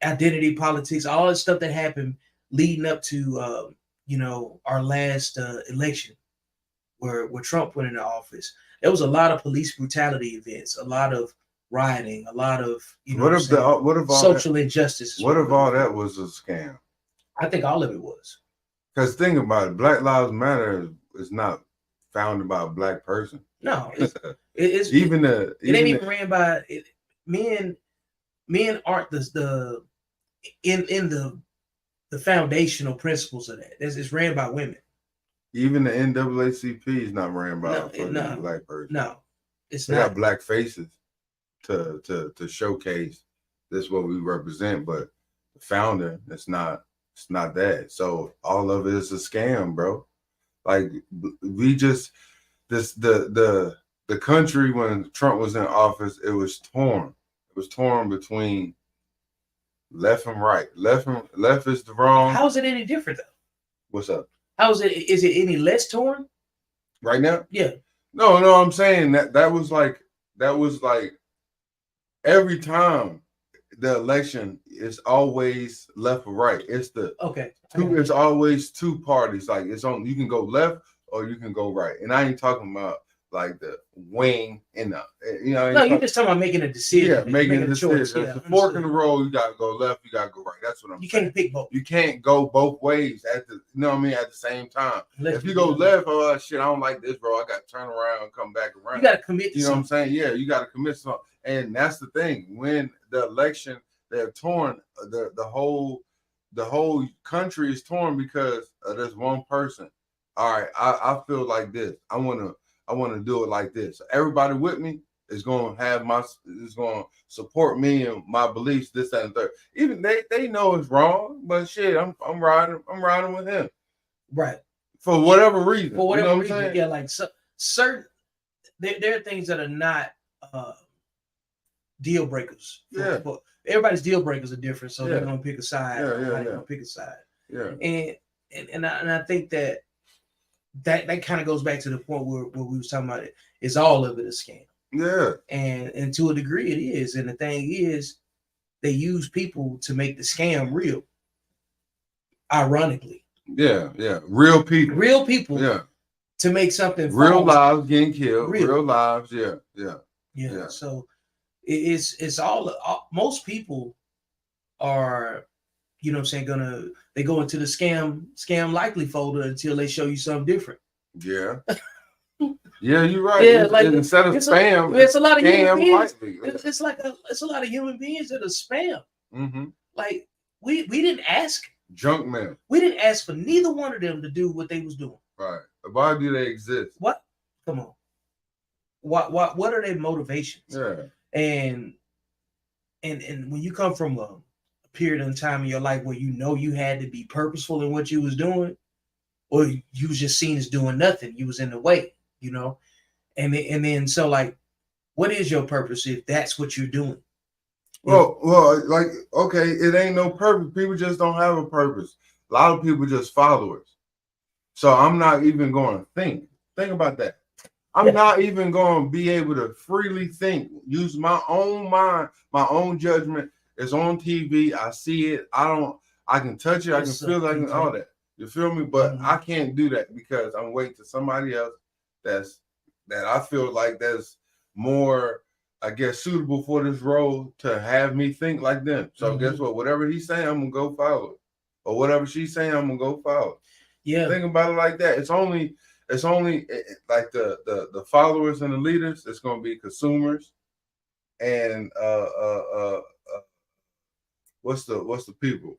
identity politics, all that stuff that happened leading up to our last election, where Trump went into office. There was a lot of police brutality events, a lot of rioting, a lot of social injustice. What if all that was a scam? I think all of it was. Because think about it, Black Lives Matter is not founded by a black person. No, it ain't even ran by men. Men aren't the foundational principles of that. It's ran by women. Even the NAACP is not ran by a black person. No, it's they not. Got black faces to showcase this what we represent, but the founder, it's not that. So all of it is a scam, bro. Like we just the country when Trump was in office, it was torn. It was torn between left and right. Left is the wrong. How is it any different though? What's up? How is it? Is it any less torn right now? Yeah. No. I'm saying that was like every time the election is always left or right. It's it's always two parties. Like it's on. You can go left or you can go right. And I ain't talking about like the wing and you're just talking about making a decision. Yeah, making a decision. It's a fork in the road. You gotta go left. You gotta go right. That's what I'm saying. You can't pick both. You can't go both ways at the at the same time. If you go left, oh shit, I don't like this, bro. I gotta turn around and come back around. You gotta commit to something. What I'm saying? Yeah, you gotta commit to something. And that's the thing. When the election, they're torn. The whole country is torn because of this one person. All right, I feel like this. I want to do it like this. Everybody with me is going to support me and my beliefs, this, that, and third. Even they know it's wrong, but shit, I'm riding with him. Right. For whatever reason. For whatever reason. Yeah, like certain there are things that are not deal breakers. For everybody's deal breakers are different, so they're gonna pick a side. They're gonna pick a side. Yeah. And I think that kind of goes back to the point where we was talking about it. Is all of it a scam? Yeah. And to a degree it is. And the thing is, they use people to make the scam real. Ironically. Yeah. Real people. Yeah. To make something real lives getting killed. Real lives. Yeah. So it's all most people are, you know what I'm saying, they go into the scam likely folder until they show you something different. Yeah. Yeah, you're right. Yeah, instead of spam, it's a lot of human beings. It's a lot of human beings that are spam. Mm-hmm. Like we didn't ask junk mail. We didn't ask for neither one of them to do what they was doing. Right. Why do they exist? What? Come on. What are their motivations? Yeah. And when you come from a period of time in your life where you had to be purposeful in what you was doing, or you was just seen as doing nothing, you was in the way, and then so like, what is your purpose if that's what you're doing? Well, like, okay, it ain't no purpose. People just don't have a purpose. A lot of people just followers. So I'm not even going to think about that. I'm not even going to be able to freely think, use my own mind, my own judgment. It's on TV. I see it. I can touch it. I can feel it. All that. You feel me? But I can't do that because I'm waiting to somebody else that I feel like that's more, I guess, suitable for this role to have me think like them. So guess what? Whatever he's saying, I'm going to go follow it. Or whatever she's saying, I'm going to go follow it. Yeah. Think about it like that. It's only like the followers and the leaders. It's going to be consumers, and what's the people?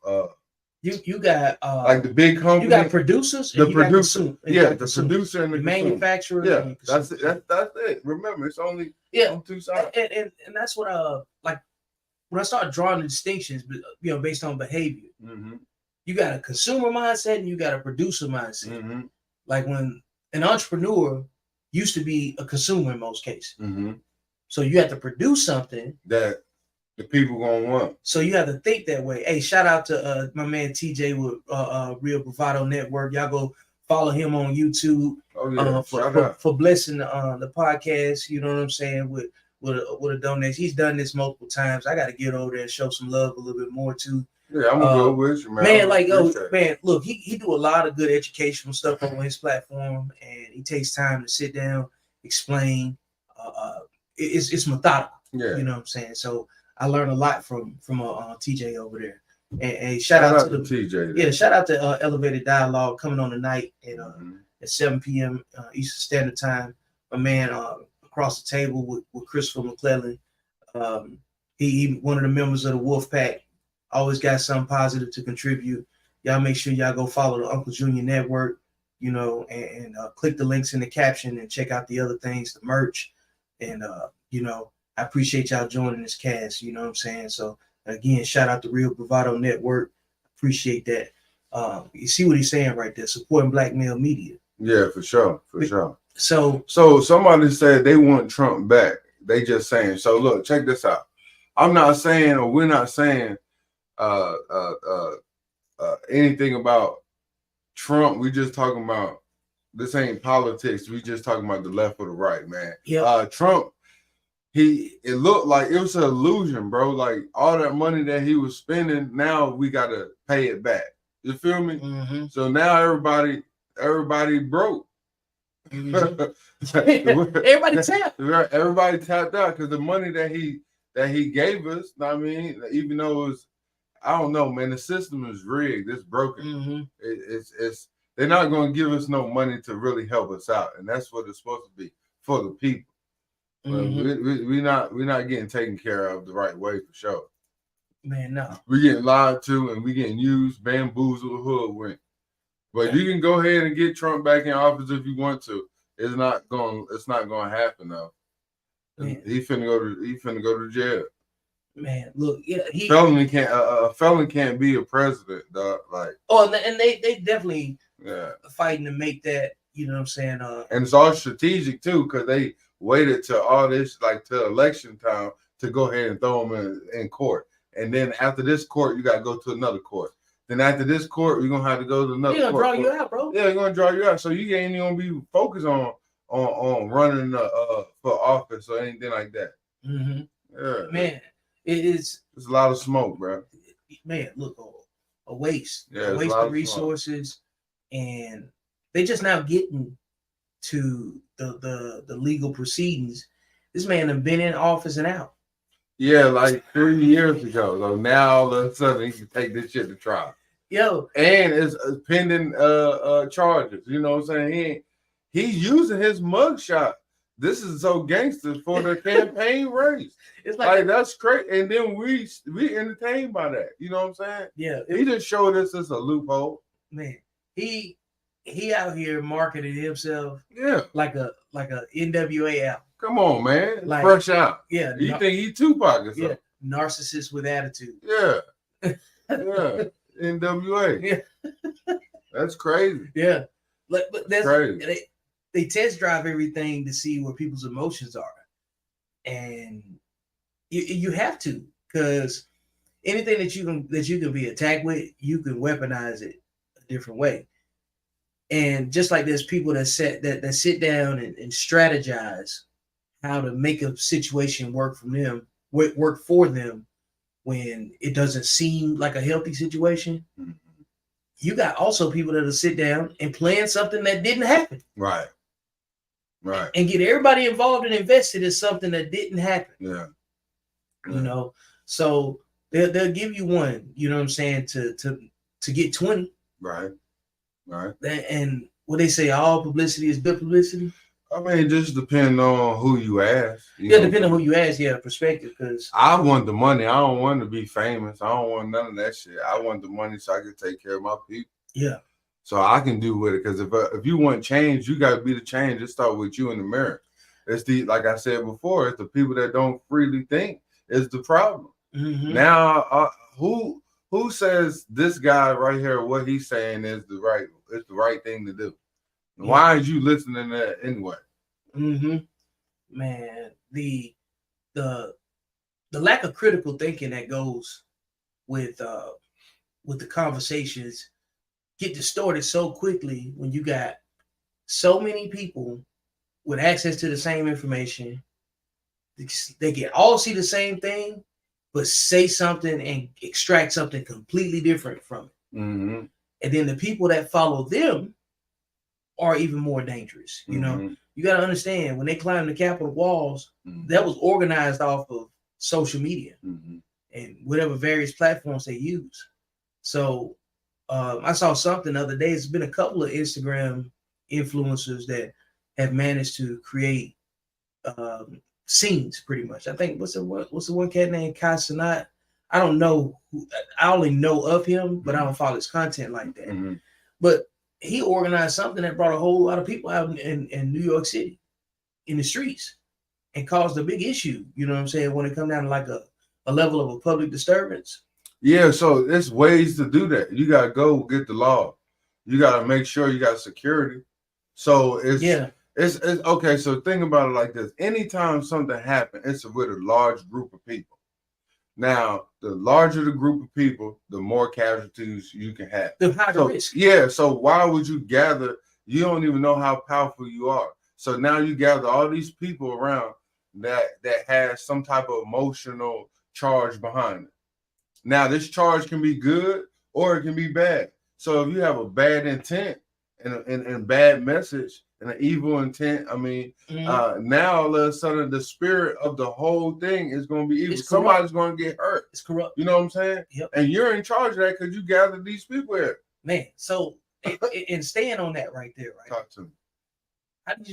You got like the big company. You got producers. The and producer, you got yeah, the consumers. producer and the manufacturer. Yeah, that's it. That's it. Remember, it's only on two sides. And that's what like when I start drawing the distinctions, based on behavior. Mm-hmm. You got a consumer mindset and you got a producer mindset. Mm-hmm. Like when an entrepreneur used to be a consumer in most cases. Mm-hmm. So you have to produce something that the people gonna want. So you have to think that way. Hey, shout out to my man TJ with Real Bravado Network. Y'all go follow him on YouTube. Oh yeah, for blessing the podcast. You know what I'm saying with a donation. He's done this multiple times. I got to get over there and show some love a little bit more too. Yeah, I'm gonna go with you, man. Man, look, he do a lot of good educational stuff on his platform, and he takes time to sit down, explain. It's methodical. Yeah, you know what I'm saying. So I learned a lot from TJ over there. And shout out to TJ. Yeah, shout out to Elevated Dialogue coming on tonight at 7 p.m. Eastern Standard Time. My man across the table with Christopher McClellan. He one of the members of the Wolf Pack. Always got something positive to contribute. Y'all make sure y'all go follow the Unkle Junior Network, and click the links in the caption and check out the other things, the merch. And, I appreciate y'all joining this cast. You know what I'm saying? So, again, shout out to Real Bravado Network. Appreciate that. You see what he's saying right there, supporting black male media. Yeah, for sure. So somebody said they want Trump back. They just saying. So look, check this out. I'm not saying, or we're not saying anything about Trump. We just talking about this ain't politics. We just talking about the left or the right, man. Yeah. Trump. It looked like it was an illusion, bro. Like all that money that he was spending, now we gotta pay it back. You feel me? Mm-hmm. So now everybody broke. Mm-hmm. Everybody tapped out because the money that he gave us. I mean, even though it was, I don't know, man. The system is rigged. It's broken. Mm-hmm. It's they're not going to give us no money to really help us out, and that's what it's supposed to be for the people. Mm-hmm. We're not getting taken care of the right way for sure. Man, no. We're getting lied to and we're getting used, bamboozled, hoodwinked. But you can go ahead and get Trump back in office if you want to. It's not going to happen though. He finna go to jail. Man, look, yeah, a felon can't be a president, dog. Like, and they definitely fighting to make that. You know what I'm saying? And it's all strategic too, because they waited to all this like to election time to go ahead and throw him in court. And then after this court, you got to go to another court. Then after this court, you're going to have to go to another court. They're going to draw you out, bro. Yeah, they're going to draw you out. So you ain't even going to be focused on running for office or anything like that. Mm-hmm. Yeah. Man, it's a lot of smoke, bro. Man, look, a waste. Yeah, a waste of resources. And they just now getting to the legal proceedings. This man have been in office and out. Yeah, like 3 years ago. So now all of a sudden he can take this shit to trial. Yo. And it's pending charges. You know what I'm saying? He's using his mugshot. This is so gangster for the campaign race. It's like that's crazy. And then we entertained by that. You know what I'm saying? Yeah. He just showed us as a loophole. Man, he out here marketing himself. Yeah. Like a NWA album. Come on, man. Like, fresh out. Yeah. You think he Tupac or something? Yeah. Narcissist with attitude. Yeah. Yeah. NWA. Yeah. That's crazy. Yeah. But that's crazy. They test drive everything to see where people's emotions are. And you have to, because anything that you can be attacked with, you can weaponize it a different way. And just like there's people that sit down and strategize how to make a situation work for them when it doesn't seem like a healthy situation. Mm-hmm. You got also people that'll sit down and plan something that didn't happen. Right. And get everybody involved and invested in something that didn't happen. Yeah. You know, so they'll give you one, you know what I'm saying, to get 20. Right. And what they say, all publicity is good publicity. I mean, it just depends on who you ask. Depending on who you ask, the perspective. Because I want the money. I don't want to be famous. I don't want none of that shit. I want the money so I can take care of my people. Yeah. So I can do with it. Because if you want change, you got to be the change. It start with you in the mirror. It's like I said before, it's the people that don't freely think is the problem. Mm-hmm. Now, who says this guy right here, what he's saying is the right thing to do? Yeah. Why are you listening to that anyway? Mm-hmm. Man, the lack of critical thinking that goes with the conversations get distorted so quickly when you got so many people with access to the same information. They can all see the same thing, but say something and extract something completely different from it. Mm-hmm. And then the people that follow them are even more dangerous. You know, you got to understand, when they climbed the Capitol walls, that was organized off of social media and whatever various platforms they use. So I saw something the other day. It's been a couple of Instagram influencers that have managed to create scenes, pretty much. I think what's the one cat named Kai Sanat? I don't know. I only know of him, but I don't follow his content like that. But he organized something that brought a whole lot of people out in New York City in the streets and caused a big issue. You know what I'm saying? When it comes down to like a level of a public disturbance. Yeah, so there's ways to do that. You gotta go get the law. You gotta make sure you got security. So it's okay. So think about it like this: anytime something happens, it's with a large group of people. Now, the larger the group of people, the more casualties you can have. The higher risk. Yeah. So why would you gather? You don't even know how powerful you are. So now you gather all these people around that has some type of emotional charge behind it. Now, this charge can be good or it can be bad. So if you have a bad intent and a bad message and an evil intent, I mean, now all of a sudden the spirit of the whole thing is going to be evil. Somebody's going to get hurt. It's corrupt. You know what I'm saying? Yep. And you're in charge of that because you gathered these people here. Man, so and staying on that right there, right? Talk to me. How did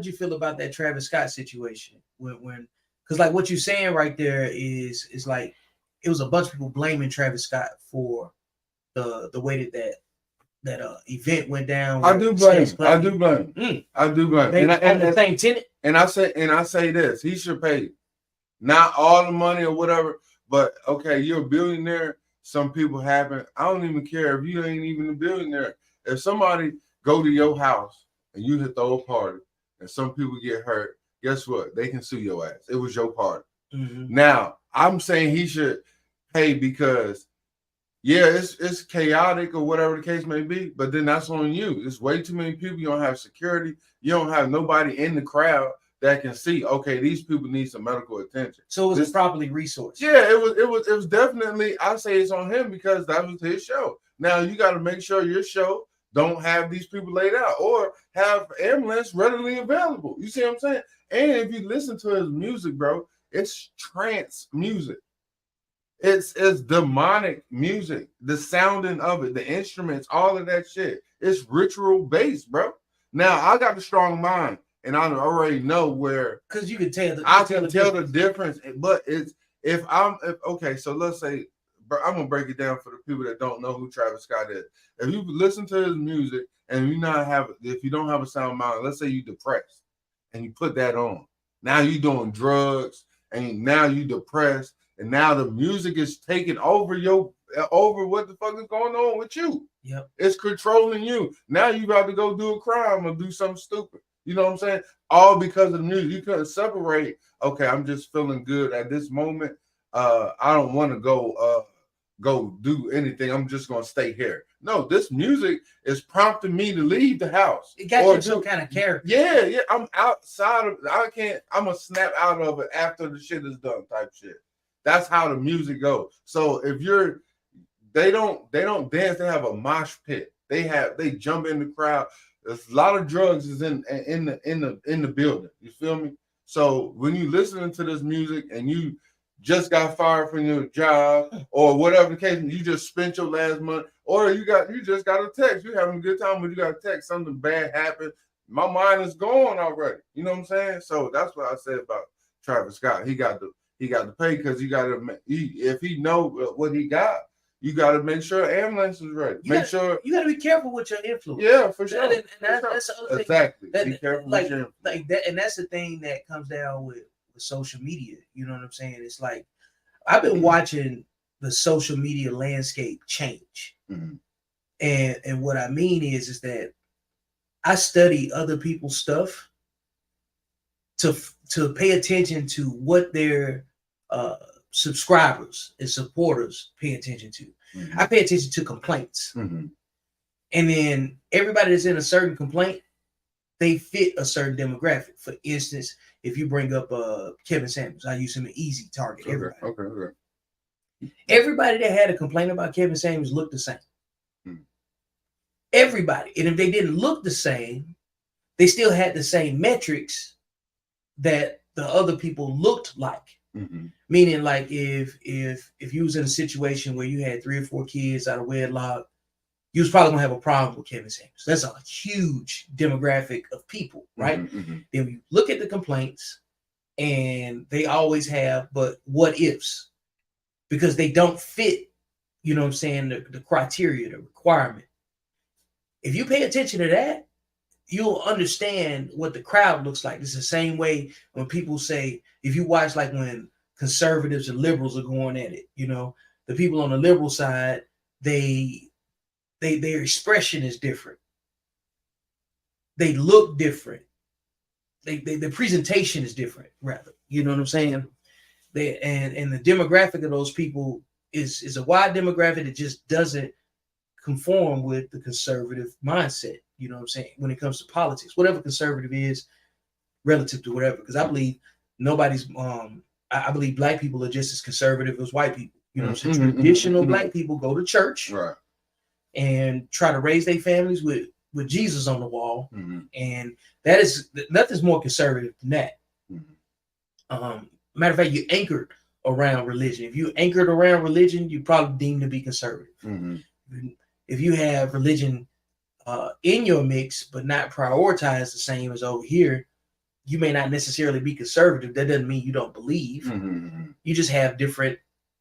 you feel about that Travis Scott situation? When because like what you're saying right there is like it was a bunch of people blaming Travis Scott for the way that event went down. I do blame. I do blame. And the same tenant. And I say this: he should pay, not all the money or whatever. But okay, you're a billionaire. Some people haven't. I don't even care if you ain't even a billionaire. If somebody go to your house and you throw a party and some people get hurt, guess what? They can sue your ass. It was your party. Now, I'm saying he should pay because, yeah, it's chaotic or whatever the case may be, but then that's on you. It's way too many people. You don't have security. You don't have nobody in the crowd that can see, okay, these people need some medical attention. So it was properly resourced. Yeah, it was definitely, I say it's on him because that was his show. Now you got to make sure your show don't have these people laid out or have ambulance readily available. You see what I'm saying? And if you listen to his music, bro, it's trance music. It's demonic music. The sounding of it, the instruments, all of that shit. It's ritual based, bro. Now I got a strong mind, and I already know where. Because you can tell. I can tell the difference, but it's okay. So let's say, I'm gonna break it down for the people that don't know who Travis Scott is. If you listen to his music and if you don't have a sound mind, let's say you're depressed and you put that on. Now you're doing drugs and now you're depressed and now the music is taking over what the fuck is going on with you. Yep. It's controlling you. Now you about to go do a crime or do something stupid. You know what I'm saying? All because of the music. You couldn't separate. Okay, I'm just feeling good at this moment. I don't want to go do anything. I'm just gonna stay here. No, this music is prompting me to leave the house. It got you some kind of character. Yeah. I'm outside of it. I'm gonna snap out of it after the shit is done, type shit. That's how the music goes. So if they don't dance, they have a mosh pit. They jump in the crowd. There's a lot of drugs is in the building. You feel me? So when you listening to this music and you just got fired from your job or whatever the case, you just spent your last month, or you just got a text. You're having a good time, but you got a text, something bad happened. my mind is going already. You know what I'm saying? So that's what I said about Travis Scott. He got to pay because you got to. If he know what he got, you got to make sure ambulance is ready. You got to be careful with your influence. Yeah, for sure. That's the other thing. Exactly. Be careful with your influence. Like that, and that's the thing that comes down with social media. You know what I'm saying? It's like I've been watching the social media landscape change, and what I mean is that I study other people's stuff to pay attention to what their subscribers and supporters pay attention to. I pay attention to complaints. And then everybody that's in a certain complaint, they fit a certain demographic. For instance, if you bring up Kevin Samuels, I use him an easy target. Okay. Everybody that had a complaint about Kevin Samuels looked the same. Everybody. And if they didn't look the same, they still had the same metrics that the other people looked like. Meaning, like if you was in a situation where you had 3 or 4 kids out of wedlock, you was probably gonna have a problem with Kevin Samuels. That's a huge demographic of people, right? Then you look at the complaints, and they always have but what ifs, because they don't fit, you know what I'm saying, the criteria, the requirement. If you pay attention to that, you'll understand what the crowd looks like. It's the same way when people say, if you watch like when conservatives and liberals are going at it, you know, the people on the liberal side, their expression is different. They look different. The presentation is different, rather. You know what I'm saying? And the demographic of those people is a wide demographic that just doesn't conform with the conservative mindset. You know what I'm saying? When it comes to politics, whatever conservative is relative to whatever, because I believe I believe black people are just as conservative as white people. You know what I'm saying? Traditional black people go to church, right, and try to raise their families with Jesus on the wall. And that is, nothing's more conservative than that. Matter of fact, you're anchored around religion. If you're anchored around religion, you're probably deemed to be conservative. If you have religion in your mix, but not prioritized the same as over here, you may not necessarily be conservative. That doesn't mean you don't believe. You just have different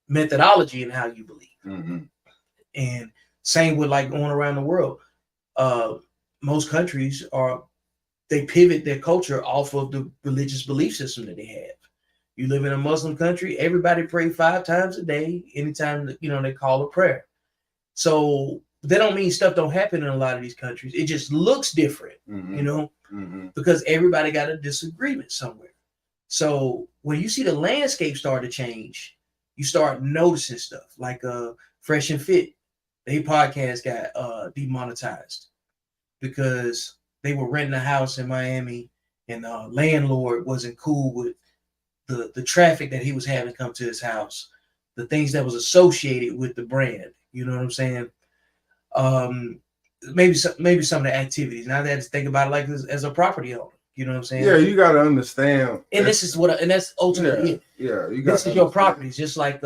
methodology in how you believe. And same with like going around the world. Most countries they pivot their culture off of the religious belief system that they have. You live in a Muslim country, everybody pray 5 times a day, anytime they call a prayer. So that don't mean stuff don't happen in a lot of these countries. It just looks different, because everybody got a disagreement somewhere. So when you see the landscape start to change, you start noticing stuff like Fresh and Fit. Their podcast got demonetized because they were renting a house in Miami, and the landlord wasn't cool with the traffic that he was having come to his house, the things that was associated with the brand. You know what I'm saying? Maybe some of the activities. Now that I think about it like as a property owner, you know what I'm saying? Yeah, you got to understand. And that's ultimately it. Yeah, you got. This is your property, just like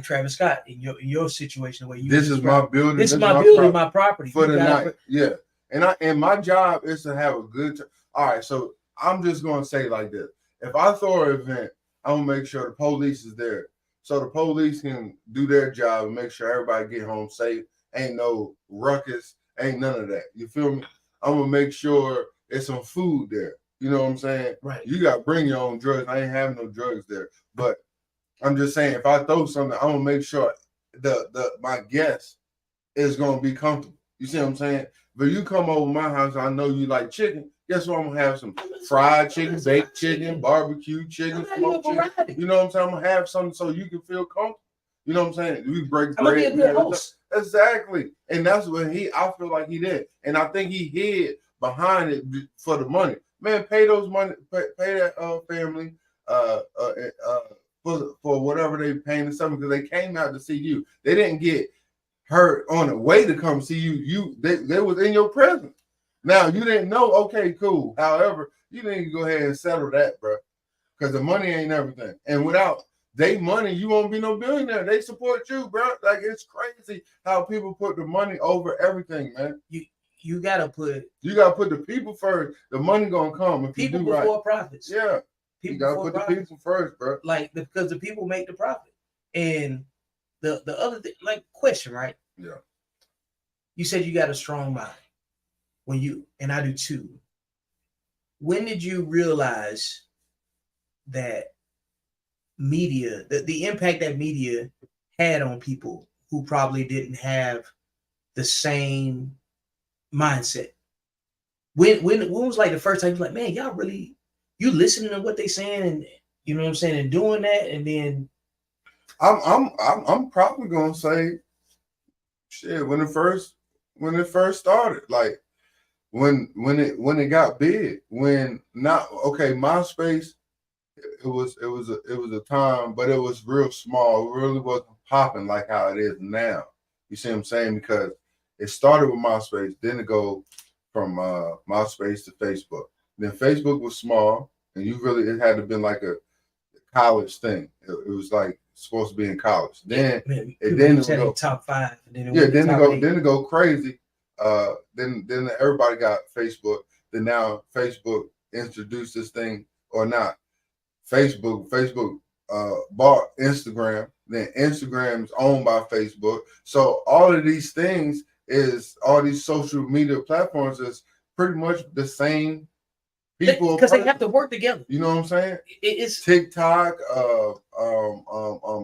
Travis Scott in your situation where you. This is my building. This is my building, my property for the night. Yeah, and my job is to have a good time. All right, so I'm just gonna say like this: if I throw an event, I'm gonna make sure the police is there, so the police can do their job and make sure everybody get home safe. Ain't no ruckus, ain't none of that. You feel me? I'm gonna make sure there's some food there. You know what I'm saying? Right. You got to bring your own drugs. I ain't having no drugs there. But I'm just saying, if I throw something, I'm gonna make sure my guest is gonna be comfortable. You see what I'm saying? But you come over my house, I know you like chicken. Guess what? I'm gonna have some fried chicken, baked chicken, barbecue chicken, smoked chicken. You know what I'm saying? I'm gonna have something so you can feel comfortable. You know what I'm saying? We break bread. I'm gonna be a good host. Exactly. And that's what I feel like he did. And I think he hid behind it for the money. Man, pay those money, pay that family for whatever they paying and something, because they came out to see you. They didn't get hurt on the way to come see you. They was in your presence. Now you didn't know, okay, cool. However, you need to go ahead and settle that, bro. Because the money ain't everything. And without they money, you won't be no billionaire. They support you, bro. Like, it's crazy how people put the money over everything, man. you gotta put the people first. The money gonna come if people you do before right. profits. Yeah, People you gotta before put profits. the people first, bro. Like because the people make the profit. And the other thing, like question, right? Yeah. You said you got a strong mind. When you and I do too. When did you realize that media, the impact that media had on people who probably didn't have the same mindset? When was like the first time you like, man, y'all really you listening to what they saying and you know what I'm saying and doing that, and then I'm probably gonna say shit when it first started, like when it got big, when not okay, MySpace, it was a time, but it was real small. It really wasn't popping like how it is now. You see what I'm saying? Because it started with MySpace, then it go from MySpace to Facebook. Then Facebook was small, and it had to been like a college thing. It was like supposed to be in college. Then it go top 5. And then it go crazy. Then everybody got Facebook. Then now Facebook introduced this thing or not. Facebook bought Instagram. Then Instagram's owned by Facebook. So all of these things all these social media platforms is pretty much the same people because they have to work together. You know what I'm saying? It's TikTok,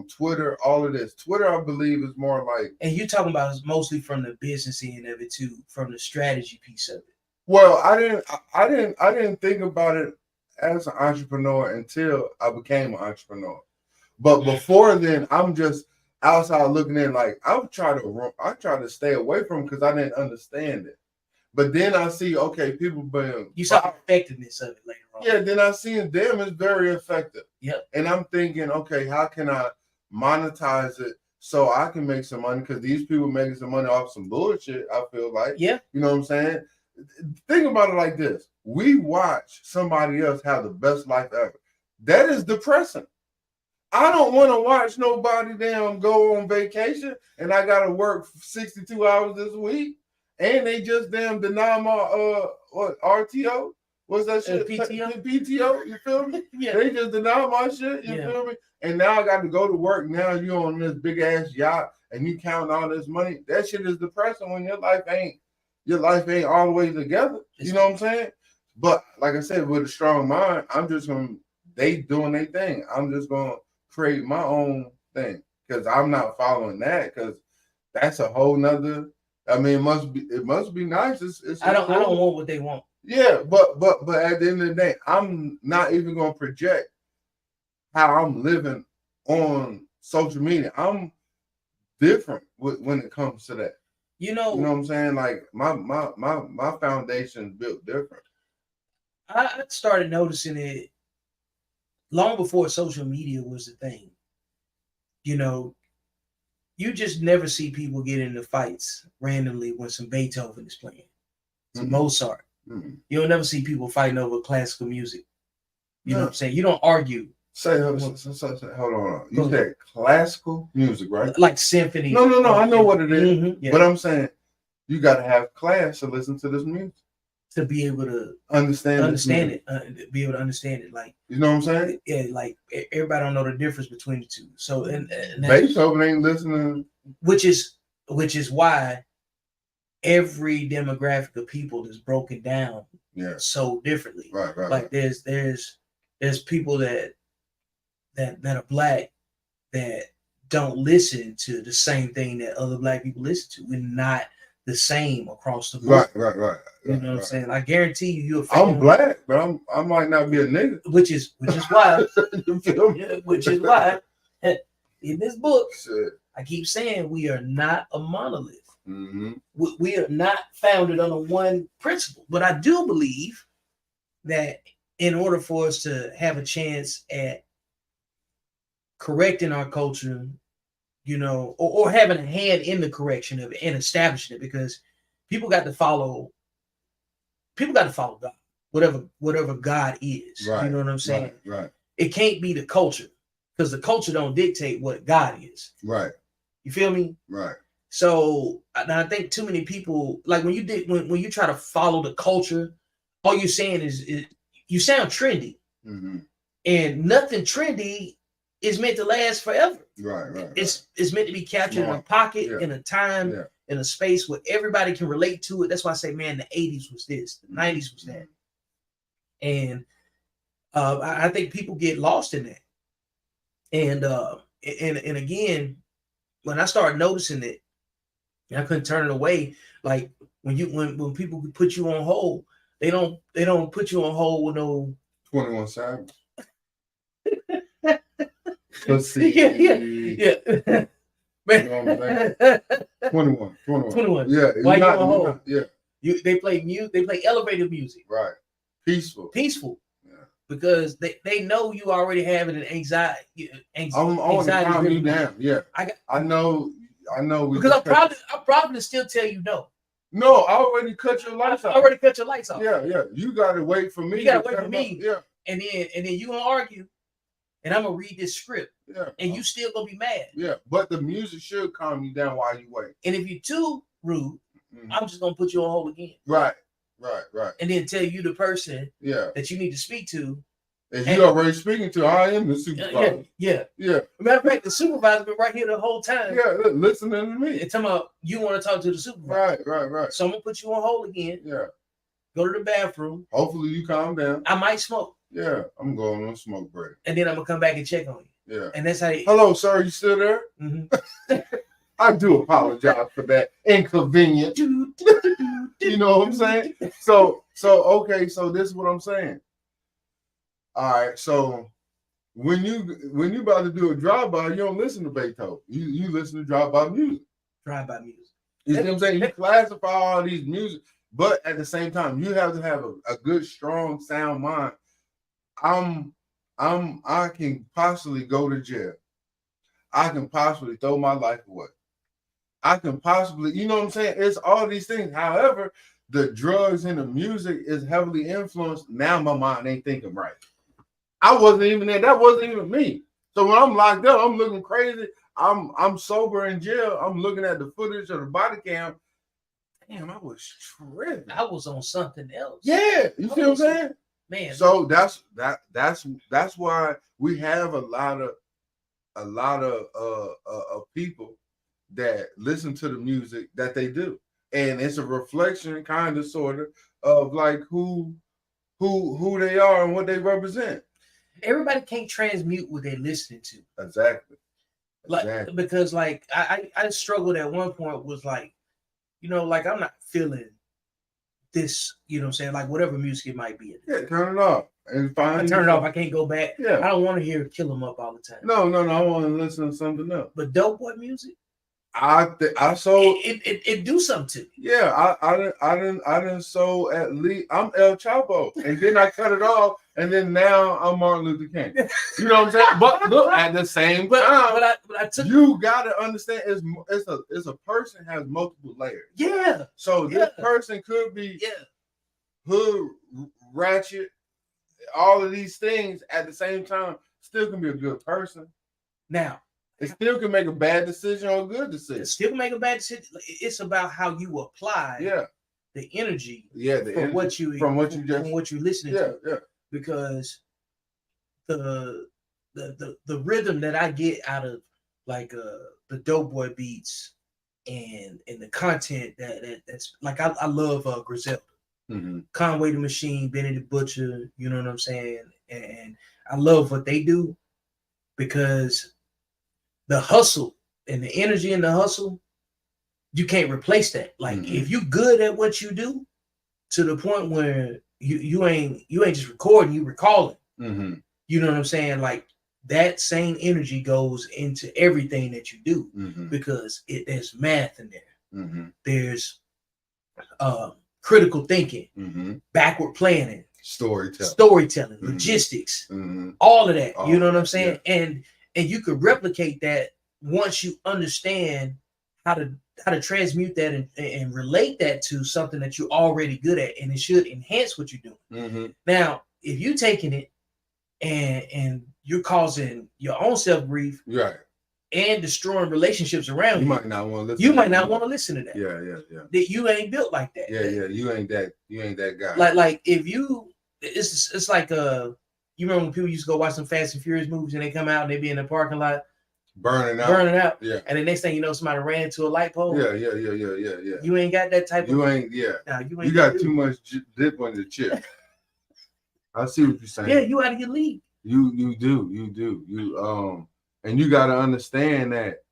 Twitter, all of this. Twitter, I believe, is more like. And you're talking about mostly from the business end of it too, from the strategy piece of it. Well, I didn't think about it as an entrepreneur until I became an entrepreneur. But before then, I'm just outside looking in. Like I try to stay away from because I didn't understand it. But then I see, okay, people being. You saw the effectiveness of it later on. Yeah, then I see them it's very effective. Yep. And I'm thinking, okay, how can I monetize it so I can make some money? Because these people making some money off some bullshit, I feel like. Yeah. You know what I'm saying? Think about it like this. We watch somebody else have the best life ever. That is depressing. I don't want to watch nobody damn go on vacation and I got to work 62 hours this week. And they just damn deny my RTO. What's that shit? PTO. PTO. You feel me? Yeah. They just deny my shit. You feel me? And now I got to go to work. Now you on this big ass yacht and you counting all this money. That shit is depressing when your life ain't all the way together. You know what I'm saying? But like I said, with a strong mind, I'm just they doing their thing. I'm just gonna create my own thing because I'm not following that because that's a whole nother. I mean, it must be nice. I don't want what they want. Yeah, but at the end of the day, I'm not even gonna project how I'm living on social media. I'm different when it comes to that. You know what I'm saying? Like my foundation built different. I started noticing it long before social media was a thing. You know, you just never see people get into fights randomly when some Beethoven is playing, some Mozart. Mm-hmm. You'll never see people fighting over classical music. You know what I'm saying? You don't argue. Hold on. You said classical music, right? Like symphony. No. I know what it is. Mm-hmm, yeah. But I'm saying you got to have class to listen to this music. To be able to understand it, be able to understand it, like you know what I'm saying? Yeah, like everybody don't know the difference between the two. So and Beethoven ain't listening, which is why every demographic of people is broken down, so differently. Right. Like there's people that are black that don't listen to the same thing that other black people listen to. We're not the same across the board. Right. You know what I'm saying? I guarantee you, I'm black, but I might not be a nigga. Which is why you feel me? Which is why in this book, I keep saying we are not a monolith. Mm-hmm. We are not founded on one principle. But I do believe that in order for us to have a chance at correcting our culture, you know, or having a hand in the correction of it and establishing it, because people got to follow God, whatever God is. Right. You know what I'm saying? Right. It can't be the culture, because the culture don't dictate what God is. Right. You feel me? Right. So I think too many people, like when you try to follow the culture, all you're saying is you sound trendy, and nothing trendy is meant to last forever. Right. It's meant to be captured in a pocket, in a time, in a space where everybody can relate to it. That's why I say, man, the 80s was this, the 90s was that. And I think people get lost in that. And again, when I started noticing it, I couldn't turn it away. Like when people put you on hold, they don't put you on hold with no 21 Savage. Let's see. Yeah. Man. You know what I'm saying? 21. Yeah. Why you on hold? Yeah. They play elevator music. Right. Peaceful. Yeah. Because they know you already having an anxiety. I want to calm you down. Yeah. I know. Because I'm probably still tell you no. No, I already cut your lights off. Yeah. You gotta wait for me. You gotta wait for me. Yeah. And then you gonna argue, and I'm gonna read this script. Yeah. And you still gonna be mad. Yeah. But the music should calm you down while you wait. And if you're too rude, I'm just gonna put you on hold again. Right. And then tell you the person that you need to speak to. And you already speaking to, I am the supervisor. Yeah. Matter of fact, the supervisor been right here the whole time. Yeah, listening to me. And talking about you want to talk to the supervisor. Right. So I'm gonna put you on hold again. Yeah. Go to the bathroom. Hopefully you calm down. I might smoke. Yeah, I'm going on a smoke break. And then I'm gonna come back and check on you. Yeah. And that's how Hello, sir, you still there? I do apologize for that inconvenience. You know what I'm saying? So okay, so this is what I'm saying. All right, so when you about to do a drive-by, you don't listen to Beethoven. You listen to drive-by music. You see what I'm saying? You classify all these music, but at the same time, you have to have a good, strong, sound mind. I can possibly go to jail. I can possibly throw my life away. I can possibly, you know what I'm saying? It's all these things. However, the drugs and the music is heavily influenced. Now my mind ain't thinking right. I wasn't even there. That wasn't even me. So when I'm locked up, I'm looking crazy. I'm sober in jail. I'm looking at the footage of the body cam. Damn, I was tripping. I was on something else. Yeah, you see what I'm saying? Man. So that's why we have a lot of people that listen to the music that they do, and it's a reflection, kind of, sort of like who they are and what they represent. Everybody can't transmute what they're listening to. Exactly. Because like I struggled at one point, was like, like I'm not feeling this, you know what I'm saying? Like whatever music it might be. Yeah, turn it off. And I turn it off. I can't go back. Yeah. I don't want to hear Kill 'Em Up all the time. No. I want to listen to something else. But dope boy music, I sold it do something to me. Yeah, I didn't sold at least. I'm El Chapo, and then I cut it off, and then now I'm Martin Luther King. You know what I'm saying? But look, at the same time, you gotta understand, it's a person has multiple layers. Yeah. So this person could be hood, ratchet, all of these things at the same time. Still can be a good person. Now. It still can make a bad decision or a good decision. It still can make a bad decision. It's about how you apply the energy from what you're listening to. Yeah. Because the rhythm that I get out of like the dope boy beats and the content that's like I love Griselda. Conway the Machine, Benny the Butcher, you know what I'm saying? And I love what they do because the hustle and the energy in the hustle, you can't replace that. Like if you good at what you do, to the point where you ain't just recording, you recalling. You know what I'm saying? Like that same energy goes into everything that you do because there's math in there. There's critical thinking, backward planning, storytelling, logistics, all of that. You know what I'm saying? And you could replicate that once you understand how to transmute that and relate that to something that you're already good at, and it should enhance what you're doing. Now, if you're taking it and you're causing your own self grief, right? and destroying relationships around you might not want to listen. You might not want to listen to that. Yeah. That you ain't built like that. Yeah. You ain't that guy. Like if you, it's like you remember when people used to go watch some Fast and Furious movies and they come out and they be in the parking lot burning out. Yeah. And the next thing you know, somebody ran into a light pole. Yeah. You ain't got that type you of. Ain't. Yeah. Nah, you got too much dip on your chip. I see what you're saying. Yeah, you out of your league. You do. And you got to understand that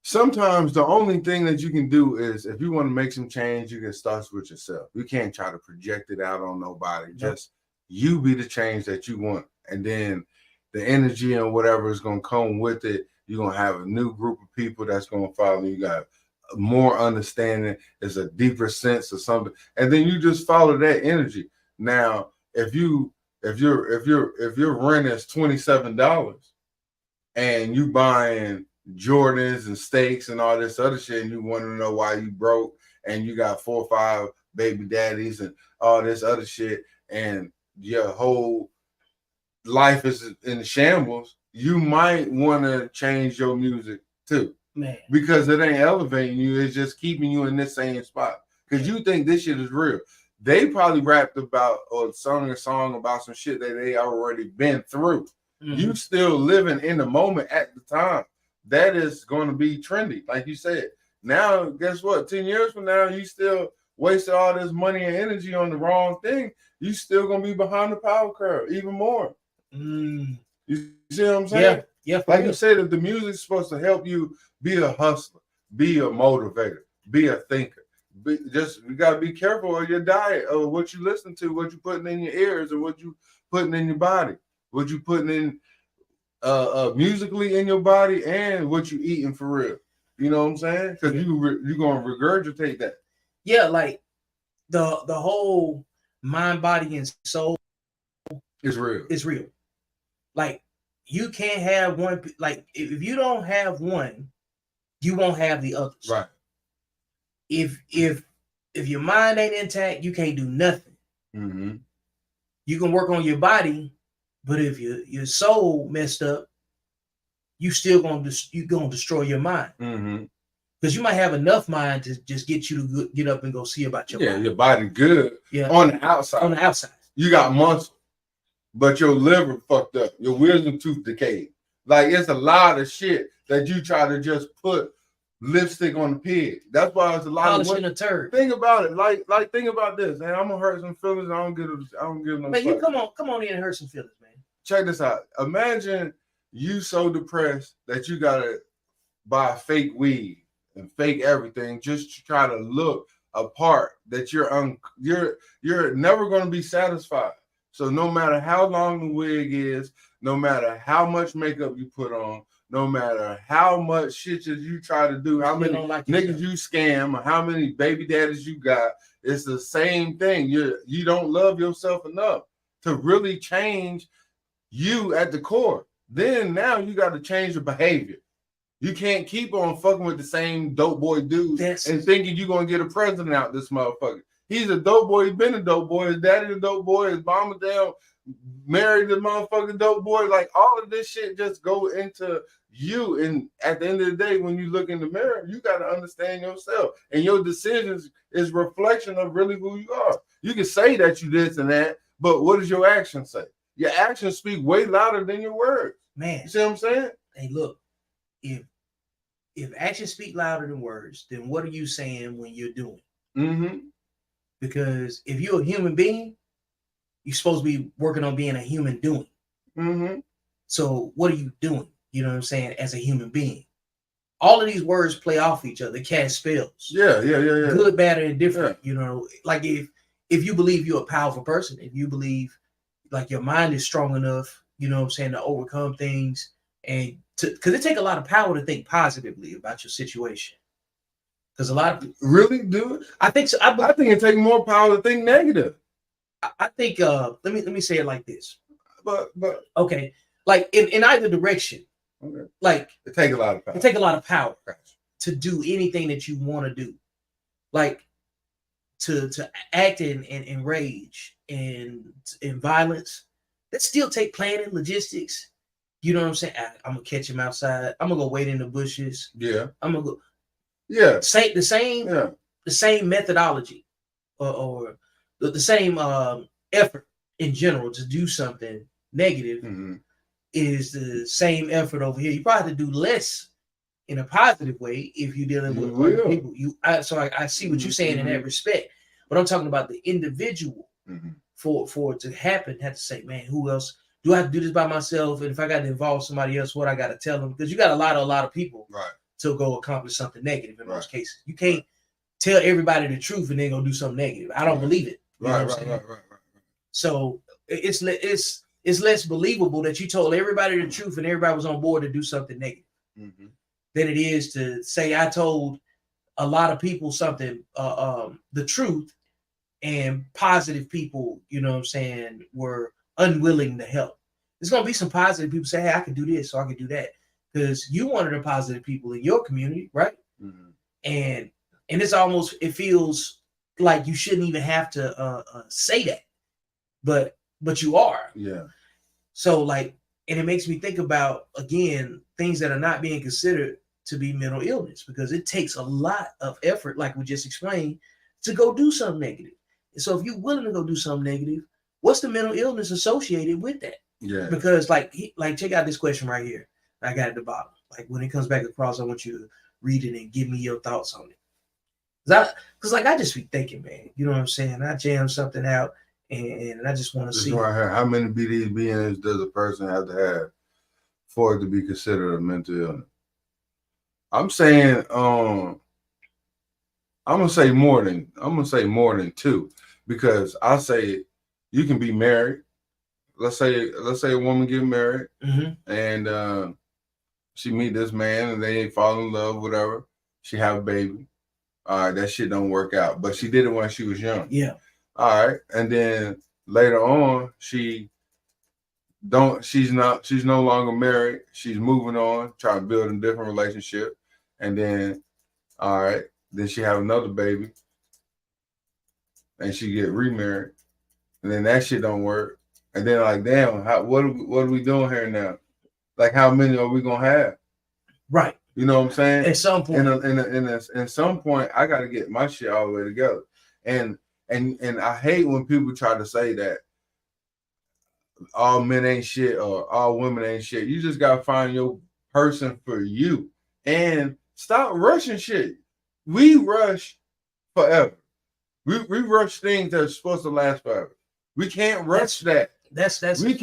sometimes the only thing that you can do is if you want to make some change, you can start with yourself. You can't try to project it out on nobody. No. Just you be the change that you want. And then the energy and whatever is going to come with it, you're going to have a new group of people that's going to follow. You got more understanding. It's a deeper sense of something. And then you just follow that energy. Now, if your rent is $27 and you buying Jordans and steaks and all this other shit, and you want to know why you broke, and you got 4 or 5 baby daddies and all this other shit, and your whole life is in shambles, you might want to change your music too. Man. Because it ain't elevating you, it's just keeping you in this same spot. Because you think this shit is real. They probably rapped about or sung a song about some shit that they already been through. Mm-hmm. You still living in the moment at the time. That is going to be trendy, like you said. Now, guess what? 10 years from now, you still wasted all this money and energy on the wrong thing. You still going to be behind the power curve even more. You see what I'm saying? Yeah. Like you said, if the music's supposed to help you be a hustler, be a motivator, be a thinker. You got to be careful of your diet, of what you listen to, what you putting in your ears, and what you putting in your body, what you putting in musically in your body, and what you eating for real. You know what I'm saying? Because you're going to regurgitate that. Yeah, like the whole mind, body, and soul is real. It's real. Like you can't have one. Like if you don't have one, you won't have the others. Right. If your mind ain't intact, you can't do nothing. Mm-hmm. You can work on your body, but if your soul messed up, you still gonna destroy your mind. Mm-hmm. Because you might have enough mind to just get you to get up and go see about your body. Your body good. Yeah. On the outside. On the outside. You got muscle, but your liver fucked up. Your wisdom tooth decayed. Like it's a lot of shit that you try to just put lipstick on the pig. That's why it's a lot of polishing a turd. Think about it. Like think about this. And I'm gonna hurt some feelings. I don't give no. Man, you come on in and hurt some feelings, man. Check this out. Imagine you so depressed that you gotta buy fake weed and fake everything just to try to look a part that you're never gonna be satisfied. So no matter how long the wig is, no matter how much makeup you put on, no matter how much shit you try to do, how many niggas you scam, or how many baby daddies you got, it's the same thing. You don't love yourself enough to really change you at the core. Then now you got to change your behavior. You can't keep on fucking with the same dope boy dudes and thinking you're going to get a president out this motherfucker. He's a dope boy. He's been a dope boy. His daddy a dope boy. His mama down married the motherfucking dope boy. Like all of this shit just go into you. And at the end of the day, when you look in the mirror, you got to understand yourself. And your decisions is reflection of really who you are. You can say that you this and that, but what does your actions say? Your actions speak way louder than your words. Man. You see what I'm saying? Hey, look, if actions speak louder than words, then what are you saying when you're doing? Mm-hmm. Because if you're a human being, you're supposed to be working on being a human doing. Mm-hmm. So what are you doing? You know what I'm saying? As a human being, all of these words play off each other. They cast spells. Yeah. Good, bad, and different. Yeah. You know, like if you believe you're a powerful person, if you believe like your mind is strong enough, you know what I'm saying, to overcome things, and because it takes a lot of power to think positively about your situation. Because a lot of really do it. I think so. I think it takes more power to think negative. I think let me say it like this. But okay, like in either direction. Okay. Like it takes a lot of power. It takes a lot of power to do anything that you want to do. Like to act in rage and in violence. That still take planning, logistics, You know what I'm saying? I'm gonna catch him outside. I'm gonna go wait in the bushes. Yeah. I'm gonna go. Yeah. The same methodology, or the same effort in general to do something negative is the same effort over here. You probably have to do less in a positive way if you're dealing with other people. So I see what you're saying in that respect, but I'm talking about the individual. For it to happen, have to say, man, who else do I have to do this by myself? And if I got to involve somebody else, what I got to tell them? Because you got a lot of people to go accomplish something negative in most cases. You can't tell everybody the truth and then go do something negative. I don't believe it. Right. So it's less believable that you told everybody the truth and everybody was on board to do something negative than it is to say I told a lot of people something, the truth, and positive people, you know what I'm saying, were unwilling to help. There's going to be some positive people say, hey, I can do this, so I can do that. Because you one of the positive people in your community, right? And it feels like you shouldn't even have to say that. But you are. Yeah. So like, and it makes me think about, again, things that are not being considered to be mental illness, because it takes a lot of effort, like we just explained, to go do something negative. So if you're willing to go do something negative, what's the mental illness associated with that? Yeah. Because like check out this question right here. I got at the bottom. Like when it comes back across, I want you to read it and give me your thoughts on it. Because I just be thinking, man, you know what I'm saying? I jam something out and I just want to see. Right here. How many BDs does a person have to have for it to be considered a mental illness? I'm saying, I'm gonna say more than 2, because I say you can be married. Let's say a woman get married and she meet this man and they fall in love, whatever. She have a baby. All right, that shit don't work out, but she did it when she was young. Yeah. All right, and then later on she's no longer married. She's moving on, trying to build a different relationship, and then all right. Then she have another baby, and she get remarried, and then that shit don't work. And then like, damn, what are we doing here now? Like, how many are we gonna have? Right. You know what I'm saying? At some point, in some point, I got to get my shit all the way together. And I hate when people try to say that all men ain't shit or all women ain't shit. You just gotta find your person for you, and stop rushing shit. We rush forever. We rush things that are supposed to last forever. We can't rush that. We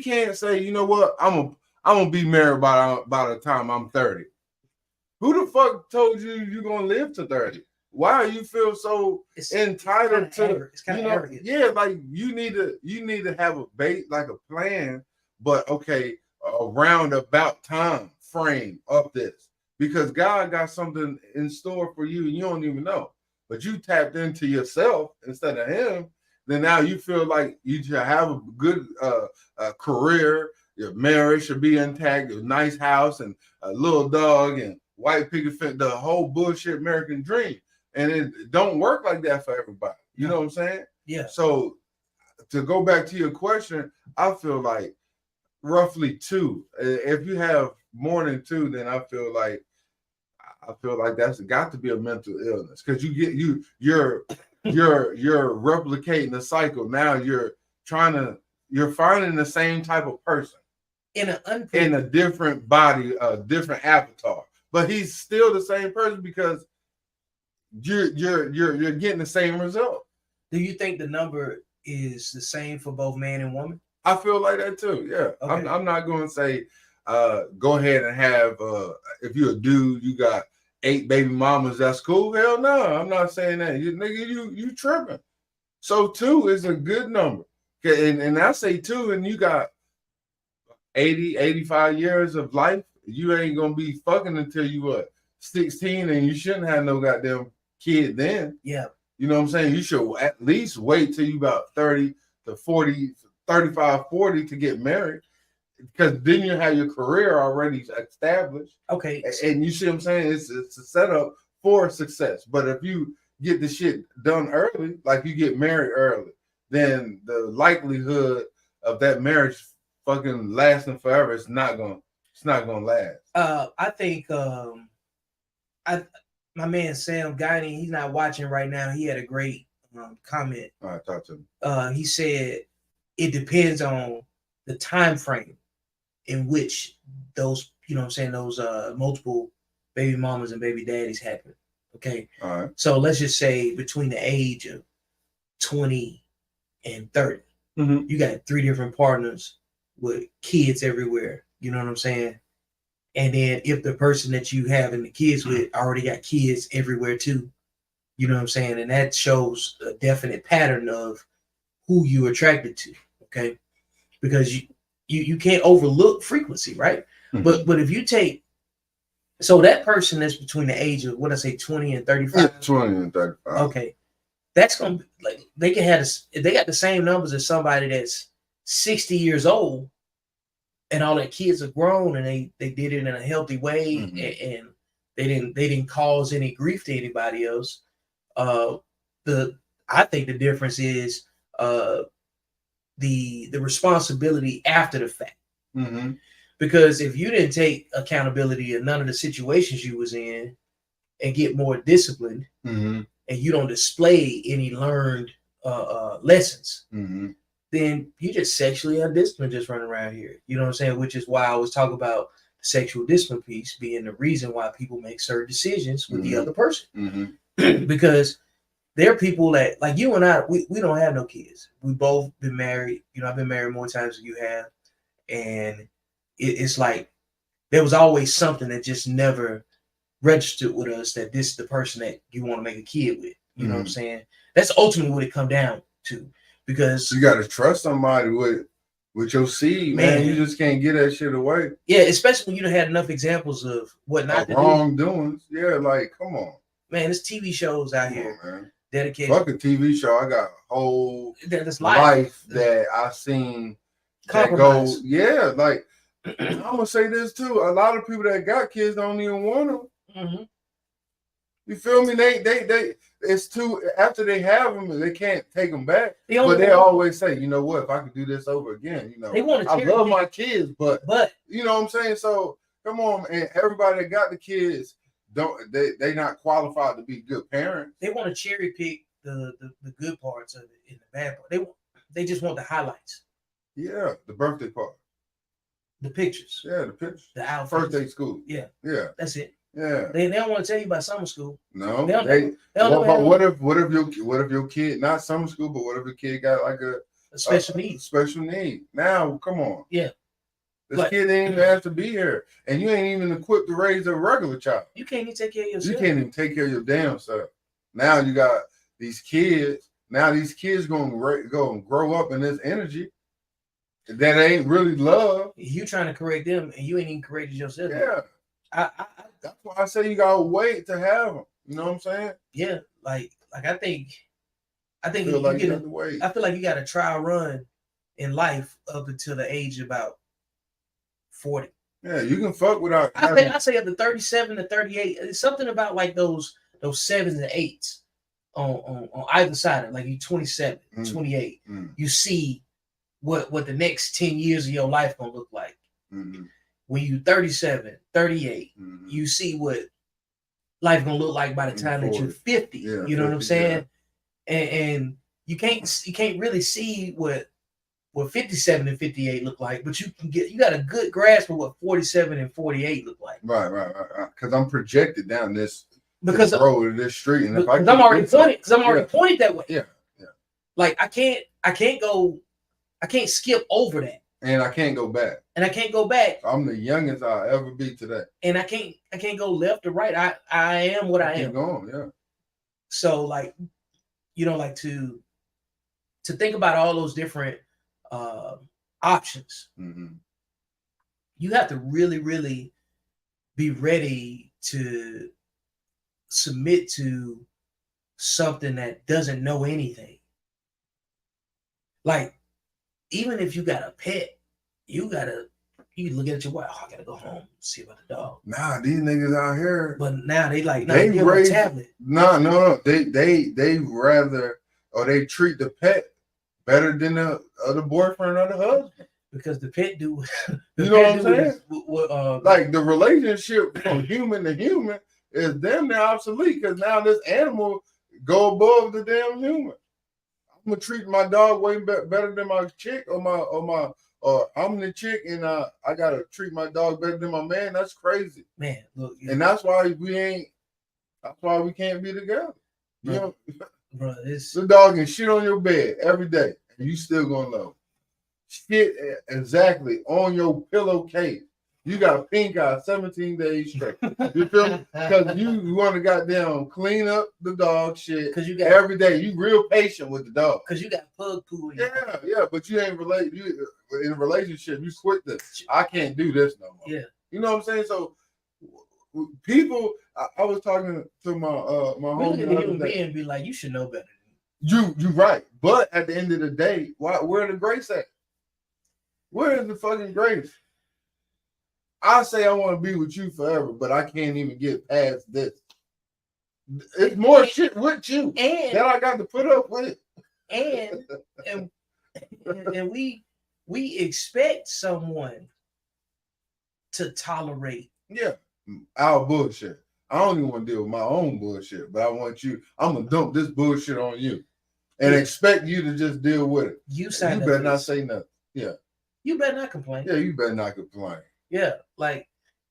can't say, you know what, I'm gonna be married by the time I'm 30. Who the fuck told you you're gonna live to 30? Why you feel so entitled to? It's kind of arrogant. Yeah, like you need to have a bait, like a plan, but okay, a roundabout time frame of this. Because God got something in store for you and you don't even know. But you tapped into yourself instead of him. Then now you feel like you should have a good career. Your marriage should be intact. A nice house and a little dog and white picket fence. The whole bullshit American dream. And it don't work like that for everybody. You know what I'm saying? Yeah. So to go back to your question, I feel like roughly 2. If you have more than 2, then I feel like that's got to be a mental illness, because you're replicating the cycle. Now you're finding the same type of person in a different body, a different avatar, but he's still the same person because you're getting the same result. Do you think the number is the same for both man and woman? I feel like that too. Yeah. Okay. I'm not going to say go ahead and have if you're a dude, you got 8 baby mamas, that's cool. Hell no, I'm not saying that. You tripping. So 2 is a good number. And I say 2, and you got 80, 85 years of life. You ain't gonna be fucking until you 16, and you shouldn't have no goddamn kid then. Yeah. You know what I'm saying? You should at least wait till you about 30 to 40, 35, 40 to get married. Because then you have your career already established. Okay. And you see what I'm saying? It's a setup for success. But if you get the shit done early, like you get married early, then the likelihood of that marriage fucking lasting forever. It's not gonna last. I think my man Sam Guiney, he's not watching right now. He had a great comment. All right, talk to him. He said it depends on the time frame in which those, those multiple baby mamas and baby daddies happen. Okay. All right. So let's just say between the age of 20 and 30, you got 3 different partners with kids everywhere. You know what I'm saying? And then if the person that you having the kids with already got kids everywhere too, you know what I'm saying? And that shows a definite pattern of who you're attracted to. Okay. Because you can't overlook frequency, right? But if you take, so that person that's between the age of, what I say, 20 and 35. 20 and 35. Okay. That's going to be like, they can have this, if they got the same numbers as somebody that's 60 years old and all their kids are grown and they did it in a healthy way and they didn't cause any grief to anybody else. I think the difference is the responsibility after the fact. Because if you didn't take accountability in none of the situations you was in and get more disciplined, and you don't display any learned lessons, then you just sexually undisciplined just running around here. You know what I'm saying? Which is why I was talking about the sexual discipline piece being the reason why people make certain decisions with the other person. Because there are people that, like you and I, we don't have no kids. We both been married. You know, I've been married more times than you have. And it's like there was always something that just never registered with us that this is the person that you want to make a kid with. You know what I'm saying? That's ultimately what it come down to. Because you got to trust somebody with your seed, man. You just can't get that shit away. Yeah, especially when you don't have enough examples of what not to wrongdoings. Yeah, like, come on. Man, there's TV shows out here, man. Dedicated. Fuck a TV show. I got a whole life that I seen compromise. Yeah, like, I'm going to say this too. A lot of people that got kids don't even want them. You feel me? They it's too, after they have them, they can't take them back. But they always say, you know what, if I could do this over again, you know, they want to I love my kids, but you know what I'm saying? So come on, and everybody that got the kids, they not qualified to be good parents. They want to cherry pick the good parts of it and the bad part. They just want the highlights. Yeah, the birthday part. The pictures. Yeah, the pictures. The outfits. First day school. Yeah. Yeah. That's it. Yeah. They don't want to tell you about summer school. No. What if your kid, not summer school, but what if your kid got like a special need? Special need. Now, come on. Yeah. This kid ain't even have to be here. And you ain't even equipped to raise a regular child. You can't even take care of yourself. You can't even take care of your damn self. Now you got these kids. Now these kids gonna grow up in this energy that ain't really love. You trying to correct them and you ain't even corrected yourself. Yeah. That's why I say you gotta wait to have them. You know what I'm saying? Yeah, like I think I feel like you got a trial run in life up until the age of about 40. Yeah, you can fuck without. I say up to 37 to 38. It's something about like those 7s and 8s on either side of, like, you 27, 28. You see what the next 10 years of your life gonna look like. When you 37, 38, you see what life gonna look like by the time that you're 50. Yeah, you know 50, what I'm saying? Yeah. And you can't really see what 57 and 58 look like, but you got a good grasp of what 47 and 48 look like. Right. Because I'm projected down this road, this street, and I'm already pointed that way. Yeah. Like I can't skip over that. And I can't go back. I'm the youngest I'll ever be today. And I can't go left or right. I am what I am. Keep going, yeah. So, like, you know, like to think about all those different options. You have to really, really be ready to submit to something that doesn't know anything. Like, even if you got a pet, you look at your wife. Oh, I gotta go home, see about the dog. Nah, these niggas out here. But now they like, they raise a tablet. No. They rather, or they treat the pet better than the other boyfriend or the husband. Because the pet dude, You know what I'm saying? Like the relationship from human to human is damn near obsolete because now this animal go above the damn human. I'm gonna treat my dog way better than my chick or I'm the chick and I gotta treat my dog better than my man. That's crazy. Man, look, and that's why we can't be together. You know, bro, the dog can shit on your bed every day and you still gonna love him. Shit exactly on your pillowcase. You got pink eye 17 days straight. You feel me? Because you want to goddamn clean up the dog shit every day. You real patient with the dog. Because you got pug poo in yeah, but you ain't you in a relationship, you quit this. I can't do this no more. Yeah. You know what I'm saying? So people, I was talking to my homie the other day. And be like, you should know better. You right. But at the end of the day, where the grace at? Where is the fucking grace? I say I want to be with you forever, but I can't even get past this. It's more shit with you that I got to put up with. And we expect someone to tolerate our bullshit. I don't even want to deal with my own bullshit, but I want you. I'm gonna dump this bullshit on you and expect you to just deal with it. You better not say nothing. Yeah. You better not complain. Yeah, you better not complain. Yeah, like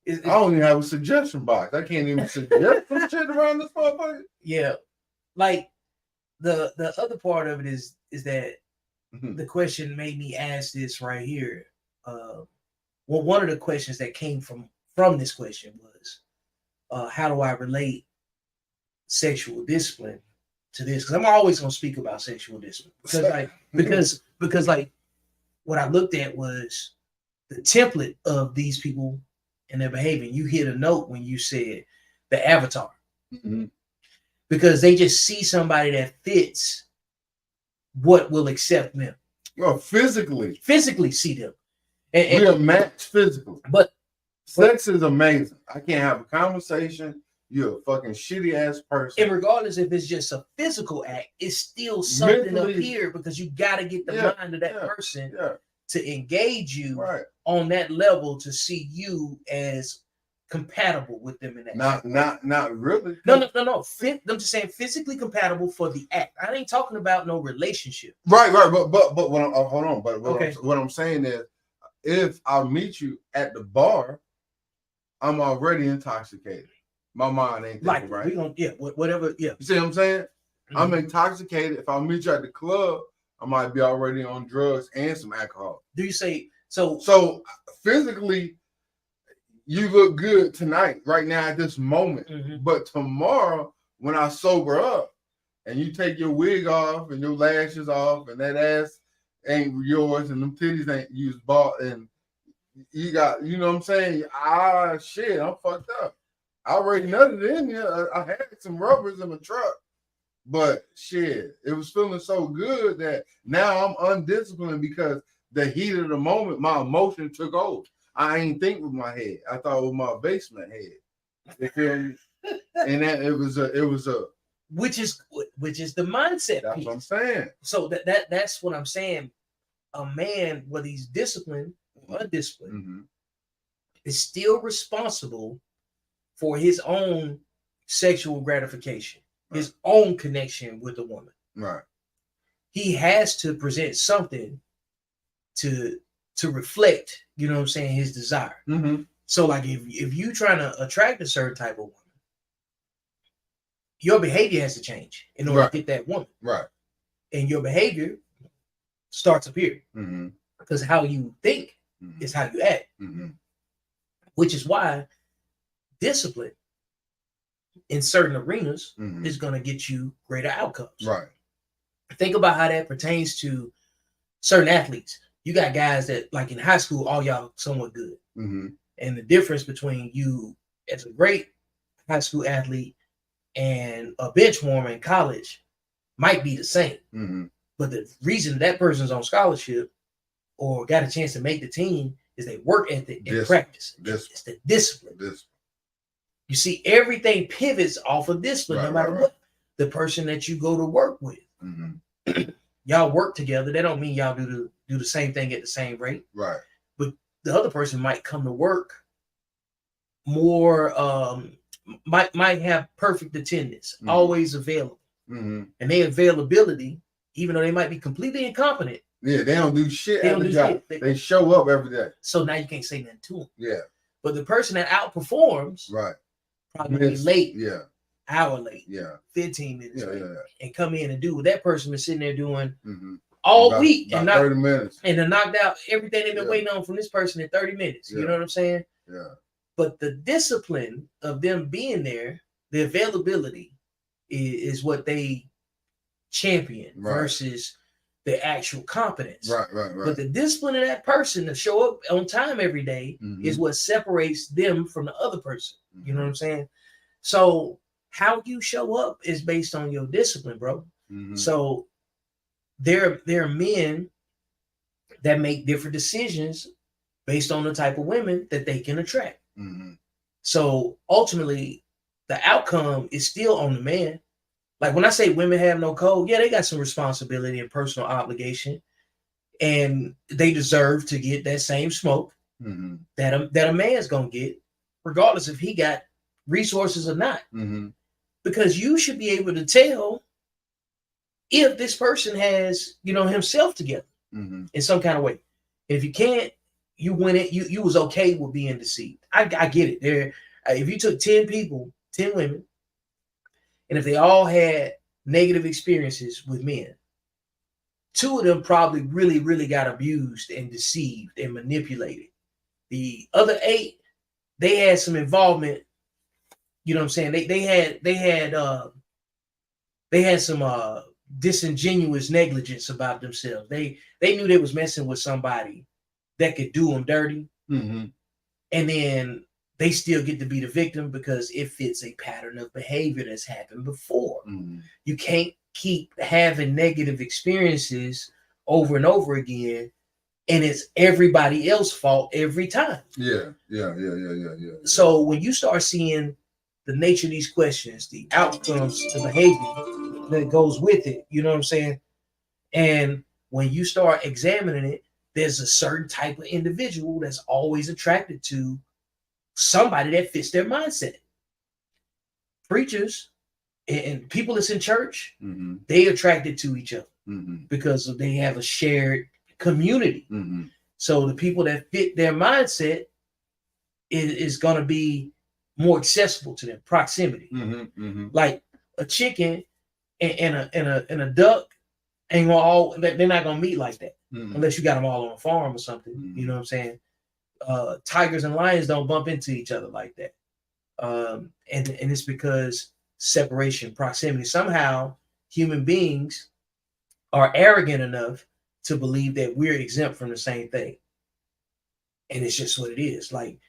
I don't even have a suggestion box. I can't even suggest some shit around this motherfucker. Yeah, like the other part of it is that the question made me ask this right here. Well, one of the questions that came from this question was, how do I relate sexual discipline to this? Because I'm always gonna speak about sexual discipline because what I looked at was the template of these people and their behavior. You hit a note when you said the avatar. Because they just see somebody that fits what will accept them. Well, physically see them. And we are matched physically. But sex is amazing. I can't have a conversation. You're a fucking shitty ass person. And regardless if it's just a physical act, it's still something mentally, up here because you got to get the mind of that person to engage you on that level to see you as compatible with them in that. Not really. No. I'm just saying physically compatible for the act. I ain't talking about no relationship. Right. But when hold on. But what I'm saying is, if I meet you at the bar, I'm already intoxicated. My mind ain't thinking right. We gonna whatever. Yeah. You see what I'm saying? I'm intoxicated. If I meet you at the club, I might be already on drugs and some alcohol. Do you say so? So physically, you look good tonight, right now at this moment. But tomorrow, when I sober up and you take your wig off and your lashes off and that ass ain't yours and them titties ain't used bought and you got, you know what I'm saying? Shit, I'm fucked up. I already nutted in here. I had some rubbers in the truck. But shit, it was feeling so good that now I'm undisciplined because the heat of the moment, my emotion took over. I ain't think with my head. I thought with my basement head. You feel me? And that it was a which is the mindset. That's piece. What I'm saying. So that's what I'm saying. A man, whether he's disciplined or undisciplined, is still responsible for his own sexual gratification, his own connection with a woman. Right. He has to present something to reflect, you know what I'm saying, his desire. So like if you trying to attract a certain type of woman, your behavior has to change in order to get that woman. Right. And your behavior starts up here. Because how you think is how you act. Which is why discipline in certain arenas is going to get you greater outcomes. Right. Think about how that pertains to certain athletes. You got guys that, like in high school, all y'all somewhat good. And the difference between you as a great high school athlete and a bench warmer in college might be the same. But the reason that person's on scholarship or got a chance to make the team is they work ethic and practice. It's the discipline. You see, everything pivots off of discipline, no matter what. The person that you go to work with. Y'all work together. That don't mean y'all do do the same thing at the same rate. Right. But the other person might come to work more, might have perfect attendance, always available. And their availability, even though they might be completely incompetent. Yeah, they don't do shit at the job. They show up every day. So now you can't say nothing to them. Yeah. But the person that outperforms, probably be late. Yeah. Hour late. Yeah. 15 minutes late. Yeah. And come in and do what that person been sitting there doing all week and not 30 minutes. And then knocked out everything they've been waiting on from this person in 30 minutes. You know what I'm saying? Yeah. But the discipline of them being there, the availability is what they champion versus the actual competence. Right. But the discipline of that person to show up on time every day is what separates them from the other person. You know what I'm saying? So how you show up is based on your discipline, bro. So there are men that make different decisions based on the type of women that they can attract. So ultimately, the outcome is still on the man. Like when I say women have no code, yeah, they got some responsibility and personal obligation, and they deserve to get that same smoke that a man's gonna get, regardless if he got resources or not. Because you should be able to tell if this person has, himself together in some kind of way. If you can't, you win it. You was okay with being deceived. I get it. There, if you took 10 people, 10 women, and if they all had negative experiences with men, 2 of them probably really, really got abused and deceived and manipulated. The other 8, they had some involvement. You know what I'm saying? They had some disingenuous negligence about themselves. They knew they was messing with somebody that could do them dirty, and then they still get to be the victim because it fits a pattern of behavior that's happened before. You can't keep having negative experiences over and over again, and it's everybody else's fault every time. Yeah. So when you start seeing the nature of these questions, the outcomes, the behavior that goes with it, you know what I'm saying? And when you start examining it, there's a certain type of individual that's always attracted to somebody that fits their mindset. Preachers and people that's in church, they attracted to each other because they have a shared community. So the people that fit their mindset is going to be more accessible to them. Proximity, like a chicken and a duck ain't gonna all. They're not gonna meet like that unless you got them all on a farm or something. You know what I'm saying? Tigers and lions don't bump into each other like that, and it's because separation, proximity. Somehow, human beings are arrogant enough to believe that we're exempt from the same thing, and it's just what it is. Like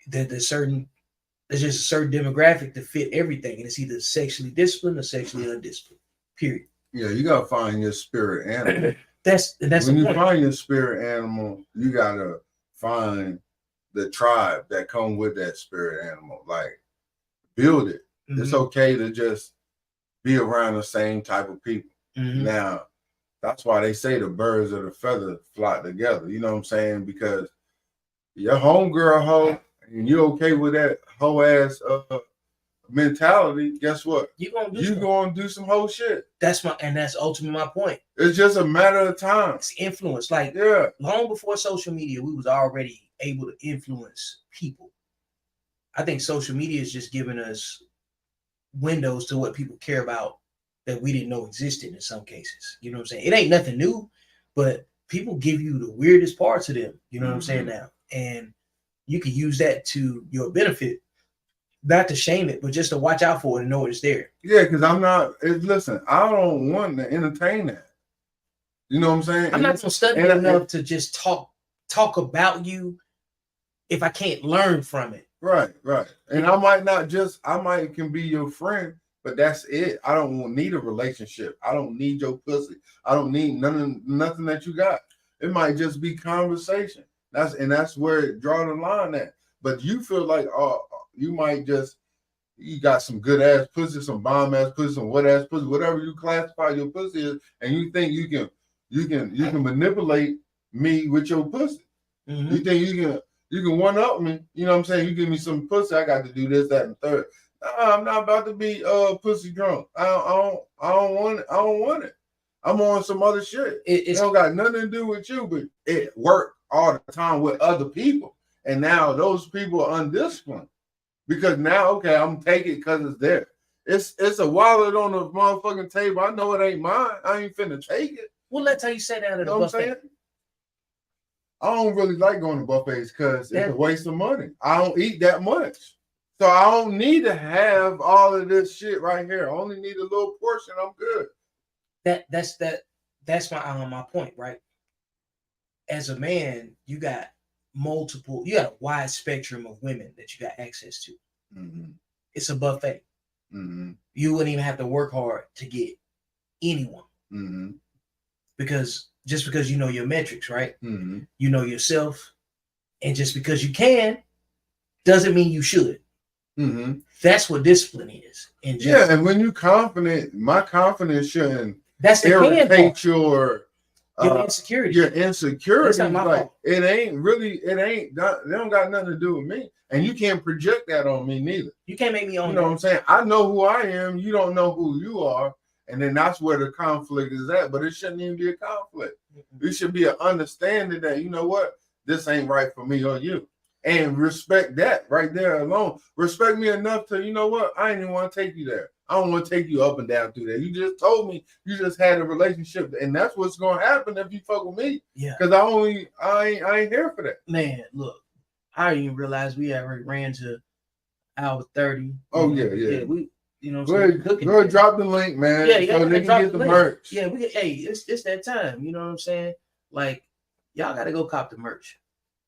there's just a certain demographic to fit everything, and it's either sexually disciplined or sexually undisciplined. Period. Yeah, you gotta find your spirit animal. That's when you find your spirit animal, you gotta find the tribe that come with that spirit animal. Like build it. It's okay to just be around the same type of people. Now, that's why they say the birds of the feather flock together. You know what I'm saying? Because your homegirl hoe, and you okay with that hoe ass mentality, guess what? You're gonna do some whole shit. That's ultimately my point. It's just a matter of time. It's influence. Like long before social media, we was already able to influence people. I think social media is just giving us windows to what people care about that we didn't know existed in some cases. You know what I'm saying? It ain't nothing new, but people give you the weirdest parts of them. You know what I'm saying now? And you can use that to your benefit. Not to shame it, but just to watch out for it and know it's there. Yeah, because listen, I don't want to entertain that. You know what I'm saying? I'm not going to study enough to just talk about you if I can't learn from it. Right. And I might can be your friend, but that's it. I don't need a relationship. I don't need your pussy. I don't need nothing that you got. It might just be conversation. That's where it draw the line at. But you feel like, you got some good ass pussy, some bomb ass pussy, some wet ass pussy, whatever you classify your pussy is, and you think you you can manipulate me with your pussy. You think you can one up me? You know what I'm saying? You give me some pussy, I got to do this, that, and third. Nah, I'm not about to be pussy drunk. I don't want it. I don't want it. I'm on some other shit. It don't got nothing to do with you, but it worked all the time with other people. And now those people are undisciplined. Because now, okay, I'm taking it because it's there. It's a wallet on the motherfucking table. I know it ain't mine. I ain't finna take it. Well, that's how you say that at You a know what I'm buffet. saying? I don't really like going to buffets because it's a waste of money. I don't eat that much. So I don't need to have all of this shit right here. I only need a little portion. I'm good. That's my point, right? As a man, you got a wide spectrum of women that you got access to. It's a buffet. You wouldn't even have to work hard to get anyone. Because you know your metrics, right? You know yourself, and just because you can doesn't mean you should. That's what discipline is. Yeah, and when you're confident, my confidence shouldn't irritate your insecurity. Your insecurity. That's not my fault. They don't got nothing to do with me. And you can't project that on me neither. You can't make me own. You know what I'm saying? I know who I am. You don't know who you are. And then that's where the conflict is at. But it shouldn't even be a conflict. It should be an understanding that, you know what, this ain't right for me or you. And respect that right there alone. Respect me enough to, you know what, I ain't even want to take you there. I don't want to take you up and down through there. You just told me you just had a relationship, and that's what's gonna happen if you fuck with me. Yeah. Because I ain't here for that. Man, look, I didn't even realize we already ran to hour 30. Oh yeah. We, go ahead, drop the link, man. Yeah, so they can get the merch. Yeah, it's that time. You know what I'm saying? Like, y'all gotta go cop the merch.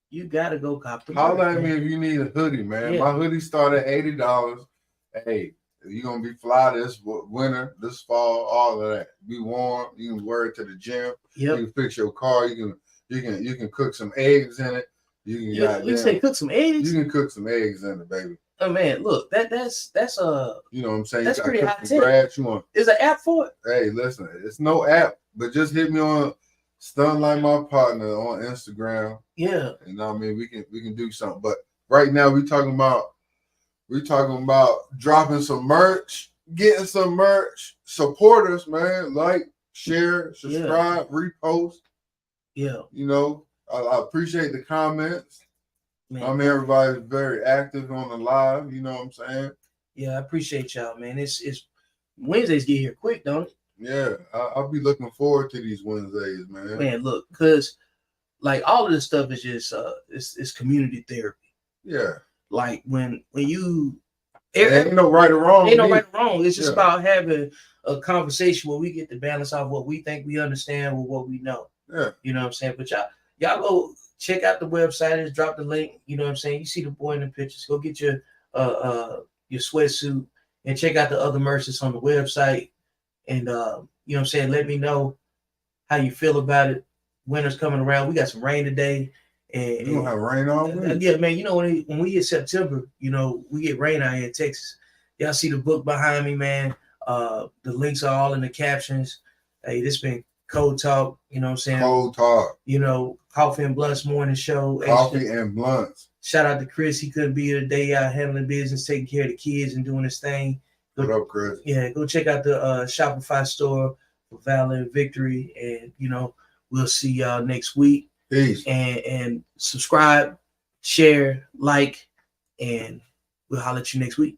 You gotta go cop the merch. Holla at me if you need a hoodie, man. Yeah. My hoodie started at $80. Hey, you're gonna be fly this winter, this fall, all of that. Be warm. You can wear it to the gym. Yep. You can fix your car. You can cook some eggs in it. You say cook some eggs? You can cook some eggs in it, baby. Oh man, look, that's you know what I'm saying? That's pretty high tech. Is an app for it? Hey, listen, it's no app, but just hit me on Stuntin Like My Potnas on Instagram. Yeah. You know what I mean? We can do something. But right now we're talking about dropping some merch, getting some merch. Support us, man. Like, share, subscribe, repost. Yeah. You know, I appreciate the comments. Man. I mean, everybody's very active on the live. You know what I'm saying? Yeah, I appreciate y'all, man. It's Wednesdays get here quick, don't it? Yeah, I'll be looking forward to these Wednesdays, man. Man, look, because like all of this stuff is just it's community therapy. Yeah. Like when you ain't no right or wrong. Ain't no right or wrong. It's just about having a conversation where we get to balance off what we think we understand with what we know. Yeah. You know what I'm saying? But y'all go check out the website. Just drop the link. You know what I'm saying? You see the boy in the pictures. Go get your sweatsuit and check out the other merch that's on the website. And you know what I'm saying? Let me know how you feel about it. Winter's coming around. We got some rain today. And you don't have rain all week? Yeah, man. You know, when we hit September, you know, we get rain out here in Texas. Y'all see the book behind me, man. The links are all in the captions. Hey, this been Cold Talk. You know what I'm saying? Cold Talk. You know, Coffee and Blunts morning show. Coffee and Blunts. Shout out to Chris. He couldn't be here today out handling business, taking care of the kids and doing his thing. What up, Chris? Yeah, go check out the Shopify store for Valor and Victory. And, you know, we'll see y'all next week. Peace. And subscribe, share, like, and we'll holler at you next week.